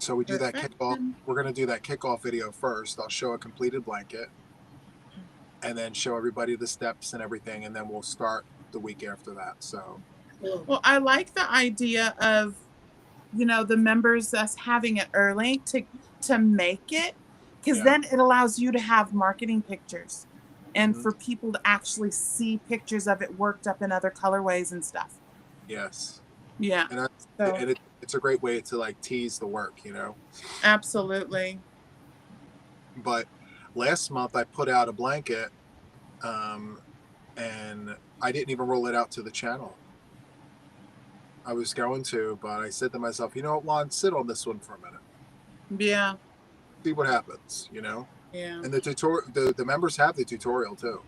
So we do that Perfect. kickoff. We're gonna do that kickoff video first. I'll show a completed blanket, and then show everybody the steps and everything, and then we'll start the week after that. So Well, I like the idea of, you know, the members us having it early to make it, because yeah. then it allows you to have marketing pictures and Mhm. for people to actually see pictures of it worked up in other colorways and stuff. Yes. Yeah. And So it's a great way to like tease the work, you know. absolutely. But last month I put out a blanket, and I didn't even roll it out to the channel. I was going to, but I said to myself, you know what, Juan, sit on this one for a minute. Yeah. See what happens, you know? Yeah. And the tutorial, the members have the tutorial too.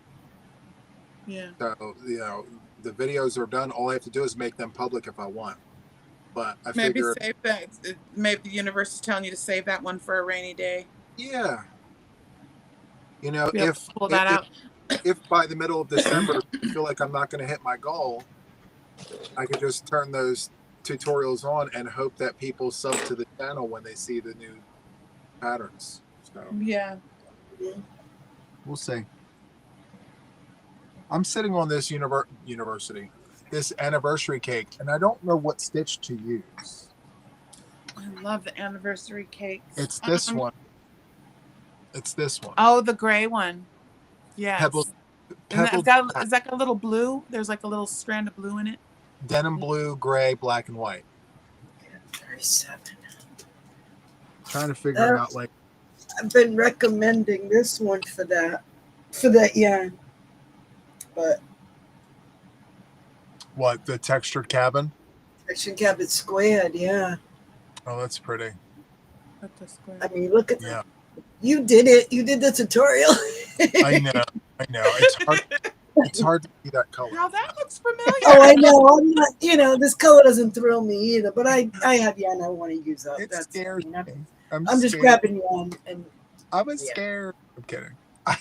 Yeah. So, you know, the videos are done. All I have to do is make them public if I want. But I Maybe figure, save that. Maybe the universe is telling you to save that one for a rainy day. yeah, you know, Be able to pull that out. if by the middle of December I feel like I'm not going to hit my goal, I could just turn those tutorials on and hope that people sub to the channel when they see the new patterns. So Yeah. we'll see. I'm sitting on this this anniversary cake, and I don't know what stitch to use. I love the anniversary cake. It's this one. It's this one. Oh, the gray one. Yes. Pebbled Is that got a little blue? There's like a little strand of blue in it. Denim blue, gray, black, and white. 37. Trying to figure out like I've been recommending this one for that yarn, but what, the textured cabin. Section Cabin squared. Yeah, Oh, that's pretty. That's the square. I mean, look at Yeah, that. You did it. You did the tutorial. I know. It's hard to see that color. Now that looks familiar. Oh, I know. I'm not. You know, this color doesn't thrill me either. But I have yarn I want to use up. It That's scares I me. mean, I'm I'm just scared. grabbing yarn and I was scared. I'm kidding. I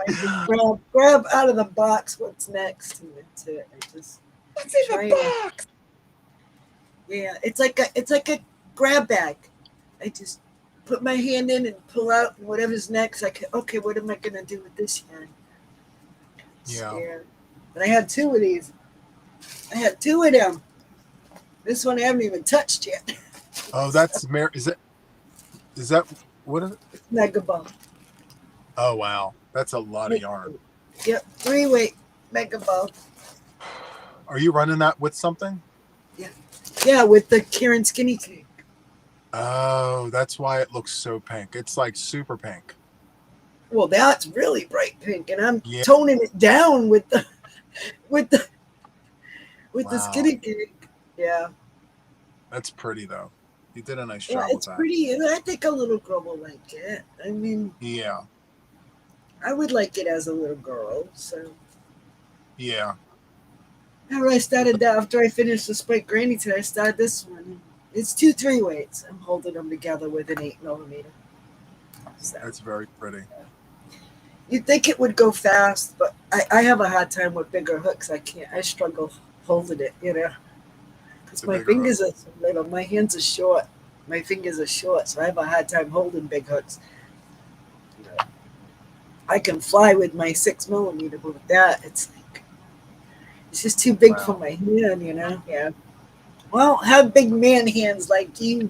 just grab out of the box what's next, and that's it. I just What's in try the to- box? Yeah, it's like a grab bag. I just put my hand in and pull out, and whatever's next, okay, what am I gonna do with this yarn? Yeah. And I had two of these. I had two of them. This one I haven't even touched yet. Oh, that's is that what is it? Mega ball. Oh wow, that's a lot of yarn. Yep, 3-weight mega ball. Are you running that with something? Yeah, with the Karen Skinny Cake. Oh, that's why it looks so pink. It's like super pink. Well, that's really bright pink, and I'm Yeah. toning it down with the the Wow. Skinny Cake. Yeah, That's pretty though. You did a nice yeah, job it's with that. pretty. And I think a little girl will like it. I mean, Yeah. I would like it as a little girl. So Yeah. I started that after I finished the Spike Granny today. I started this one. It's 2 3-weights. I'm holding them together with an 8mm. So, That's very pretty. You'd think it would go fast, but I have a hard time with bigger hooks. I can't. I struggle holding it, because my fingers are so little. My hands are short. My fingers are short, so I have a hard time holding big hooks. I can fly with my 6mm, but with that, it's just too big for my hand. Yeah. Well, have big man hands like you.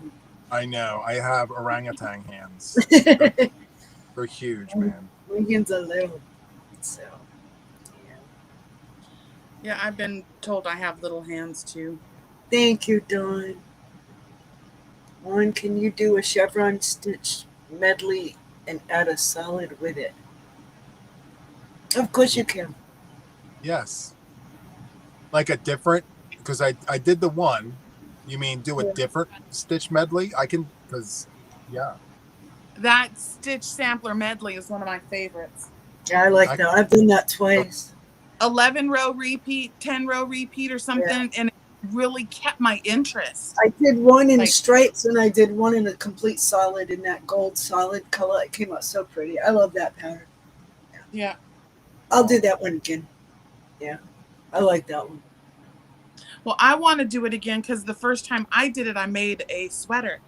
I know. I have orangutan hands. They're huge, man. My hands are little. So, Yeah, I've been told I have little hands too. Thank you, Dawn. Juan, can you do a chevron stitch medley and add a solid with it? Of course you can. Yes. Like a different, because I did the one. You mean do a different stitch medley? I can, because, yeah. That stitch sampler medley is one of my favorites. Yeah, I like that. I've done that twice. 11-row repeat, 10-row repeat or something, and it really kept my interest. I did one in stripes and I did one in a complete solid in that gold solid color. It came out so pretty. I love that pattern. Yeah. I'll do that one again. Yeah. I like that one. Well, I want to do it again because the first time I did it, I made a sweater.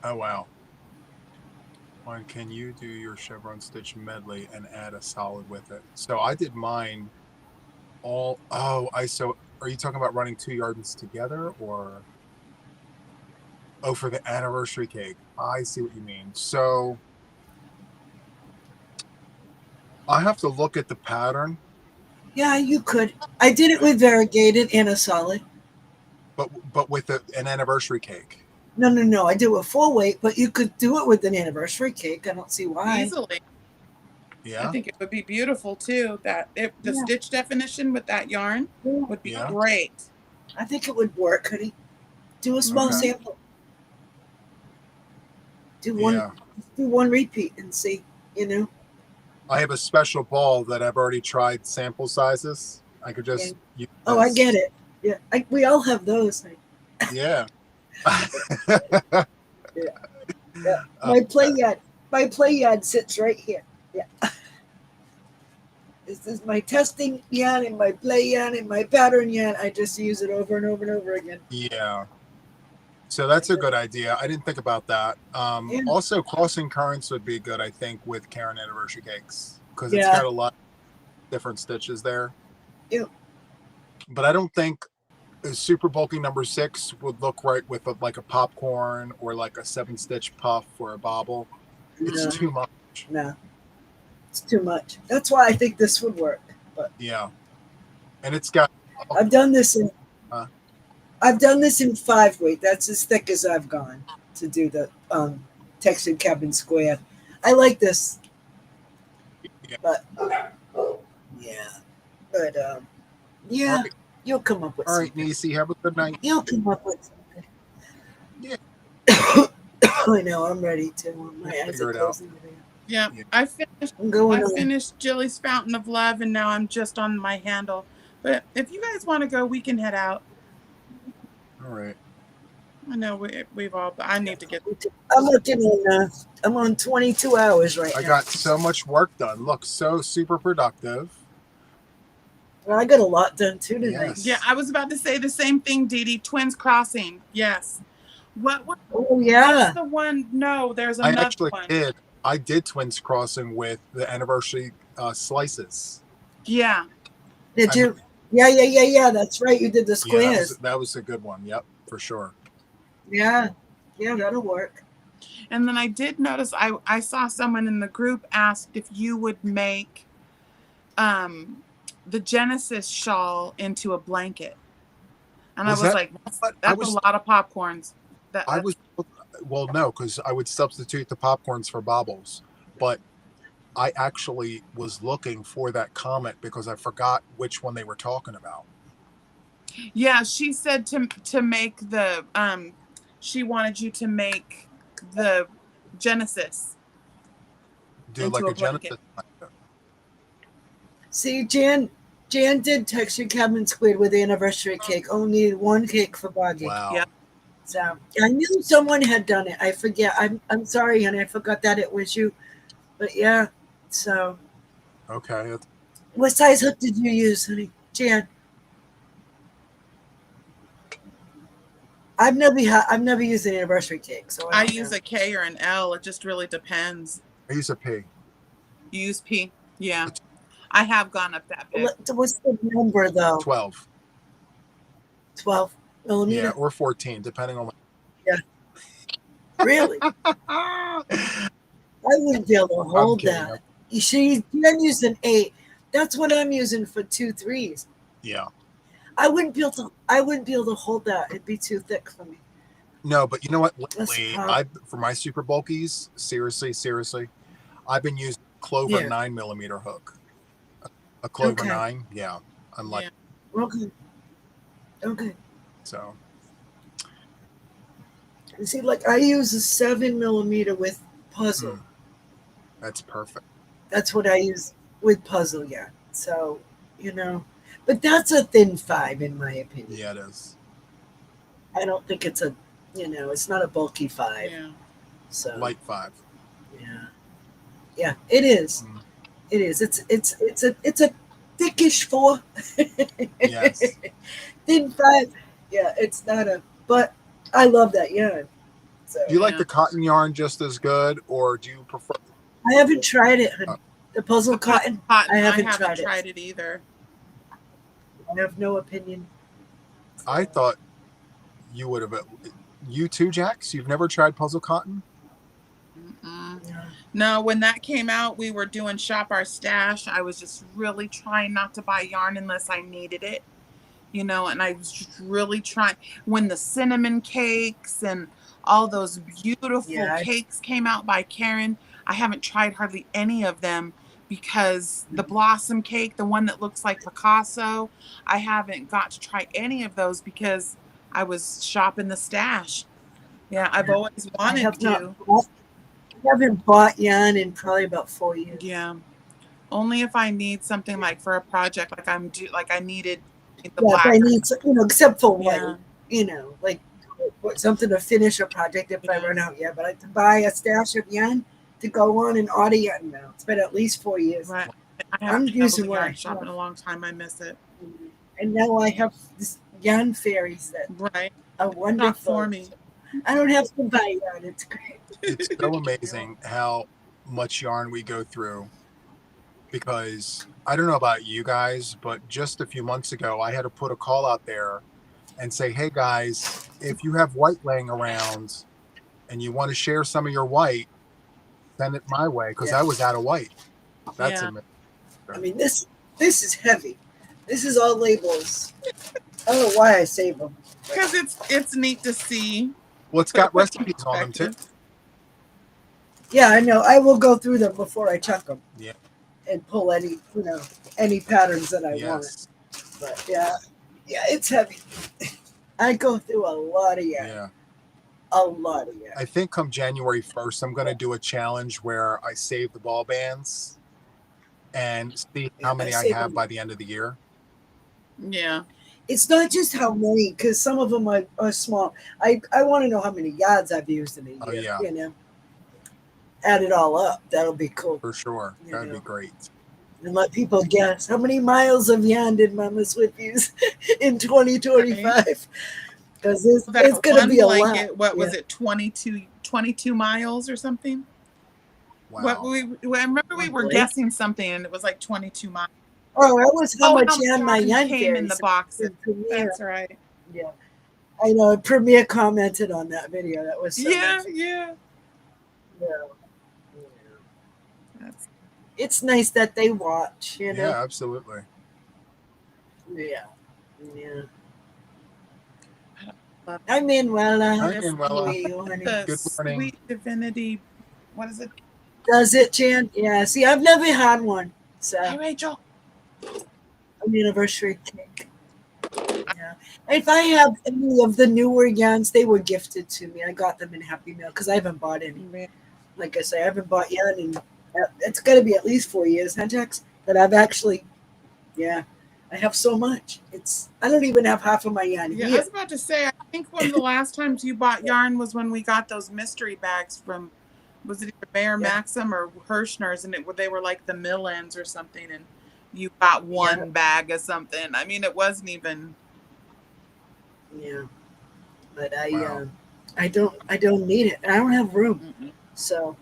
Oh, wow. Juan, can you do your chevron stitch medley and add a solid with it? So I did mine all. Oh, so are you talking about running 2 yards together or? Oh, for the anniversary cake. I see what you mean. So I have to look at the pattern. Yeah, you could. I did it with variegated and a solid. But with an anniversary cake. No. I do a full weight, but you could do it with an anniversary cake. I don't see why. Easily. Yeah. I think it would be beautiful too. That the stitch definition with that yarn would be great. I think it would work, honey. Do a small sample. Do one repeat and see, I have a special ball that I've already tried sample sizes. I could just use this. I get it. Yeah. We all have those. Yeah. Yeah. My play yard sits right here. Yeah. This is my testing yarn and my play yarn and my pattern yarn. I just use it over and over and over again. Yeah. So that's a good idea. I didn't think about that. Also, crossing currents would be good, I think, with Karen anniversary cakes because it's got a lot of different stitches there. Yeah. But I don't think a super bulky number 6 would look right with like a popcorn or like a 7-stitch puff or a bobble. It's too much. No, it's too much. That's why I think this would work. But yeah, and it's got. I've done this in. I've done this in 5 weight. That's as thick as I've gone to do the textured cabin square. I like this, but right. You'll come up with. All right, something. Nisi, have a good night. You'll come up with something. Yeah. I know. I'm ready to. My eyes are closing. Yeah, I finished Jilly's Fountain of Love, and now I'm just on my handle. But if you guys want to go, we can head out. All right. I know we've all. I need to get. I'm looking on. I'm on 22 hours right now. I got so much work done. Look, so super productive. Well, I got a lot done too tonight. Yes. Yeah, I was about to say the same thing, Dee Dee. Twins Crossing. Yes. What? Oh yeah. What's the one? No, there's another one. I actually did. I did Twins Crossing with the anniversary slices. Yeah. Did you? Yeah. That's right. You did the squares. Yeah, that was a good one. Yep, for sure. Yeah, that'll work. And then I did notice I saw someone in the group asked if you would make the Genesis shawl into a blanket. And I was like, that's a lot of popcorns. Well, no, because I would substitute the popcorns for bobbles. But I actually was looking for that comment because I forgot which one they were talking about. Yeah, she said to make the she wanted you to make the Genesis. Do like a Genesis. See, Jan did texture cabin squid with the anniversary cake. Only needed 1 cake for Boggy. Wow. Yeah. So I knew someone had done it. I forget. I'm sorry, honey. I forgot that it was you. But yeah. So Okay. What size hook did you use, honey? Jan? I've never used an anniversary cake, so I use a K or an L. It just really depends. I use a P. You use P? Yeah. I have gone up that big. What's the number though? 12. 12 millimeter? Yeah, or 14, depending on. Yeah. Really? I wouldn't be able to hold that. You should use an 8. That's what I'm using for 2 3s. Yeah. I wouldn't be able to hold that. It'd be too thick for me. No, but you know what? Lately, for my super bulkies, seriously, I've been using Clover 9mm hook. A Clover 9, yeah. I'm like, okay. So, you see, like I use a 7mm with puzzle. That's perfect. That's what I use with puzzle, yeah. So, but that's a thin 5 in my opinion. Yeah, it is. I don't think it's it's not a bulky 5. Yeah. So light 5. Yeah, it is. It is. It's a thickish 4. Yes. Thin 5. Yeah, it's not but I love that yarn. So, do you like the cotton yarn just as good, or do you prefer? I haven't tried it, honey. The puzzle cotton. I haven't tried it either. I have no opinion. I thought you would have. You too, Jax? You've never tried puzzle cotton? No, when that came out, we were doing Shop Our Stash. I was just really trying not to buy yarn unless I needed it, and I was just really trying. When the cinnamon cakes and all those beautiful cakes came out by Karen, I haven't tried hardly any of them because the blossom cake, the one that looks like Picasso, I haven't got to try any of those because I was shopping the stash. Yeah, I've always wanted to. I haven't bought yarn in probably about 4 years. Yeah, only if I need something like for a project, like I needed the black. If I need, except for white, like something to finish a project if I run out. Yeah, but to buy a stash of yarn to go on and order yarn now. It's been at least 4 years. Right. I'm using yarn shop in a long time. I miss it. And now I have this yarn fairies that are wonderful. Not for me. I don't have to buy yarn. It's great. It's so amazing how much yarn we go through, because I don't know about you guys, but just a few months ago, I had to put a call out there and say, hey guys, if you have white laying around and you want to share some of your white, send it my way, because I was out of white. That's amazing. I mean, this is heavy. This is all labels. I don't know why I save them. Because it's neat to see. Well, it's got recipes on them too. Yeah, I know. I will go through them before I chuck them. Yeah. And pull any patterns that I want. But yeah, it's heavy. I go through a lot of yarn. Yeah. A lot of yarn. I think come January 1st, I'm going to do a challenge where I save the ball bands and see how many I have by the end of the year. Yeah. It's not just how many, because some of them are small. I want to know how many yards I've used in a year. Oh, yeah. Add it all up. That'll be cool. For sure. That'd be great. And let people guess how many miles of yarn did Mama Swift use in 2025. Because it's going to be a lot. What was it, 22 miles or something? Wow. I remember we were guessing something, and it was like 22 miles. Oh, that was how much yarn my yarn came in the box. That's right. Yeah. I know. Premiere commented on that video. That was so nice. Yeah. It's nice that they watch, Yeah, absolutely. Yeah. I'm Manuela. Good morning. Sweet Divinity. What is it? Does it, Jan? Yeah. See, I've never had one. So. Hey, Rachel. An anniversary cake. Yeah. If I have any of the newer yarns, they were gifted to me. I got them in Happy Meal because I haven't bought any. Like I say, I haven't bought yarn in. It's got to be at least 4 years, huh, Jax? But I've actually, I have so much. I don't even have half of my yarn here. I was about to say, I think one of the last times you bought yarn was when we got those mystery bags from was it either Mayor Yeah. Maxim or Hirschner's, and they were like the mill ends or something, and you got one bag of something. I mean, it wasn't even. Yeah, but I don't need it. I don't have room, so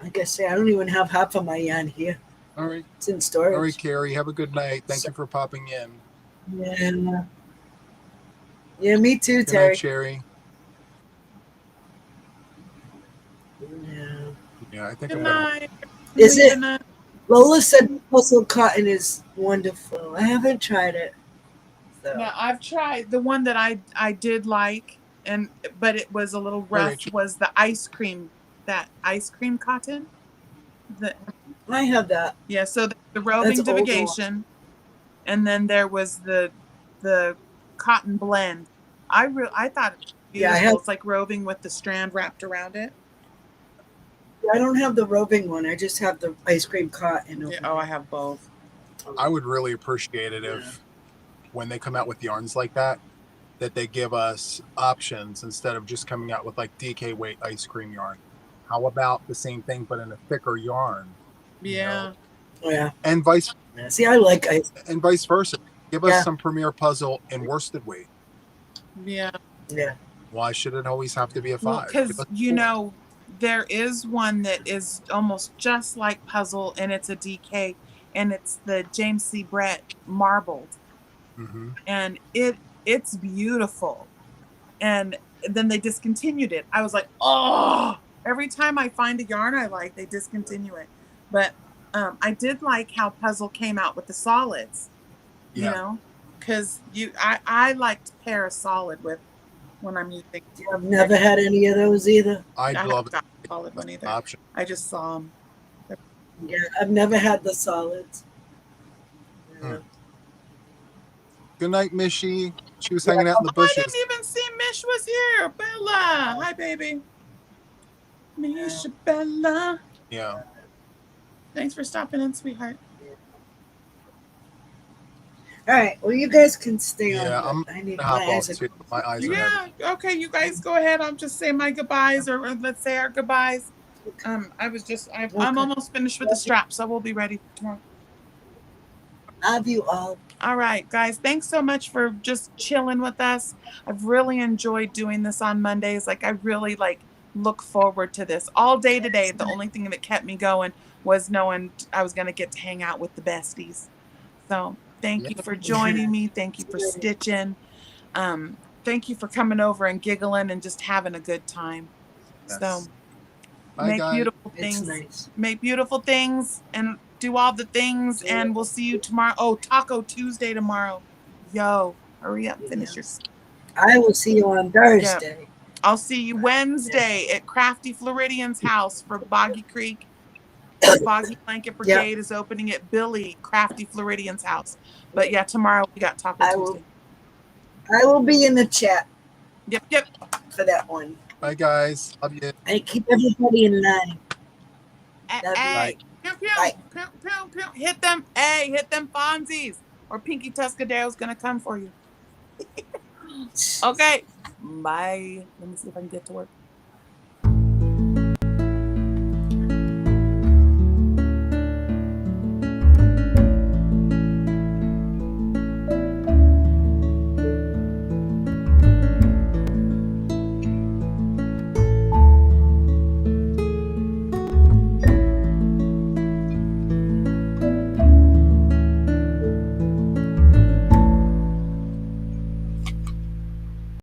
like I say, I don't even have half of my yarn here. All right. It's in All right, storage. Carrie. Have a good night. Thank you for popping in. Yeah. Yeah, me too, Good Terry. night, Sherry. Yeah. Yeah, I think Good I'm gonna. night. Is it? Good night. Lola said puzzle cotton is wonderful. I haven't tried it. So. Yeah, I've tried the one that I did like, but it was a little rough. Rachel. Was the ice cream cotton? I have that. Yeah, so the roving That's old divigation, and then there was the cotton blend. I thought it was beautiful. Yeah, It's like roving with the strand wrapped around it. I don't have the roving one. I just have the ice cream cotton. Yeah, I have both. I would really appreciate it if, when they come out with yarns like that they give us options instead of just coming out with like DK weight ice cream yarn. How about the same thing but in a thicker yarn? Yeah. Oh, yeah. And vice. See, I like ice. And vice versa. Give us some Premier puzzle in worsted weight. Yeah. Yeah. Why should it always have to be a 5? Because there is one that is almost just like puzzle, and it's a DK, and it's the James C. Brett marbled, and it's beautiful. And then they discontinued it. I was like, oh! Every time I find a yarn I like, they discontinue it. But I did like how puzzle came out with the solids. You know, because I like to pair a solid with when I'm using. I've never had any of those either. I love it. Solid one either. Option. I just saw them. Yeah, I've never had the solids. Yeah. Good night, Mishy. She was hanging out in the bushes. I didn't even see Mish was here. Bella. Hi, baby. Misha Bella. Yeah. Thanks for stopping in, sweetheart. All right. Well, you guys can stay on. I need my eyes too. My eyes are heavy. Okay, you guys go ahead. I'll just say my goodbyes, or let's say our goodbyes. I'm almost finished with the strap, so we'll be ready tomorrow. Love you all. All right, guys. Thanks so much for just chilling with us. I've really enjoyed doing this on Mondays. Like, I really look forward to this all day today. The only thing that kept me going was knowing I was going to get to hang out with the besties. So thank you for joining me. Thank you for stitching. Thank you for coming over and giggling and just having a good time. Yes. So make beautiful things. Make beautiful things and do all the things, and we'll see you tomorrow. Oh, Taco Tuesday tomorrow. Yo, hurry up, finish your. I will see you on Thursday. Yep. I'll see you Wednesday at Crafty Floridian's house for Boggy Creek. Boggy Blanket Brigade is opening at Billy Crafty Floridian's house. But yeah, tomorrow we got Taco Tuesday. I will be in the chat. Yep. For that one. Bye, guys. Love you. I keep everybody in line. Hey. Pew. Hit them. Hey, hit them Fonzies. Or Pinky Tuscadero's going to come for you. Okay. Bye. Let me see if I can get to work.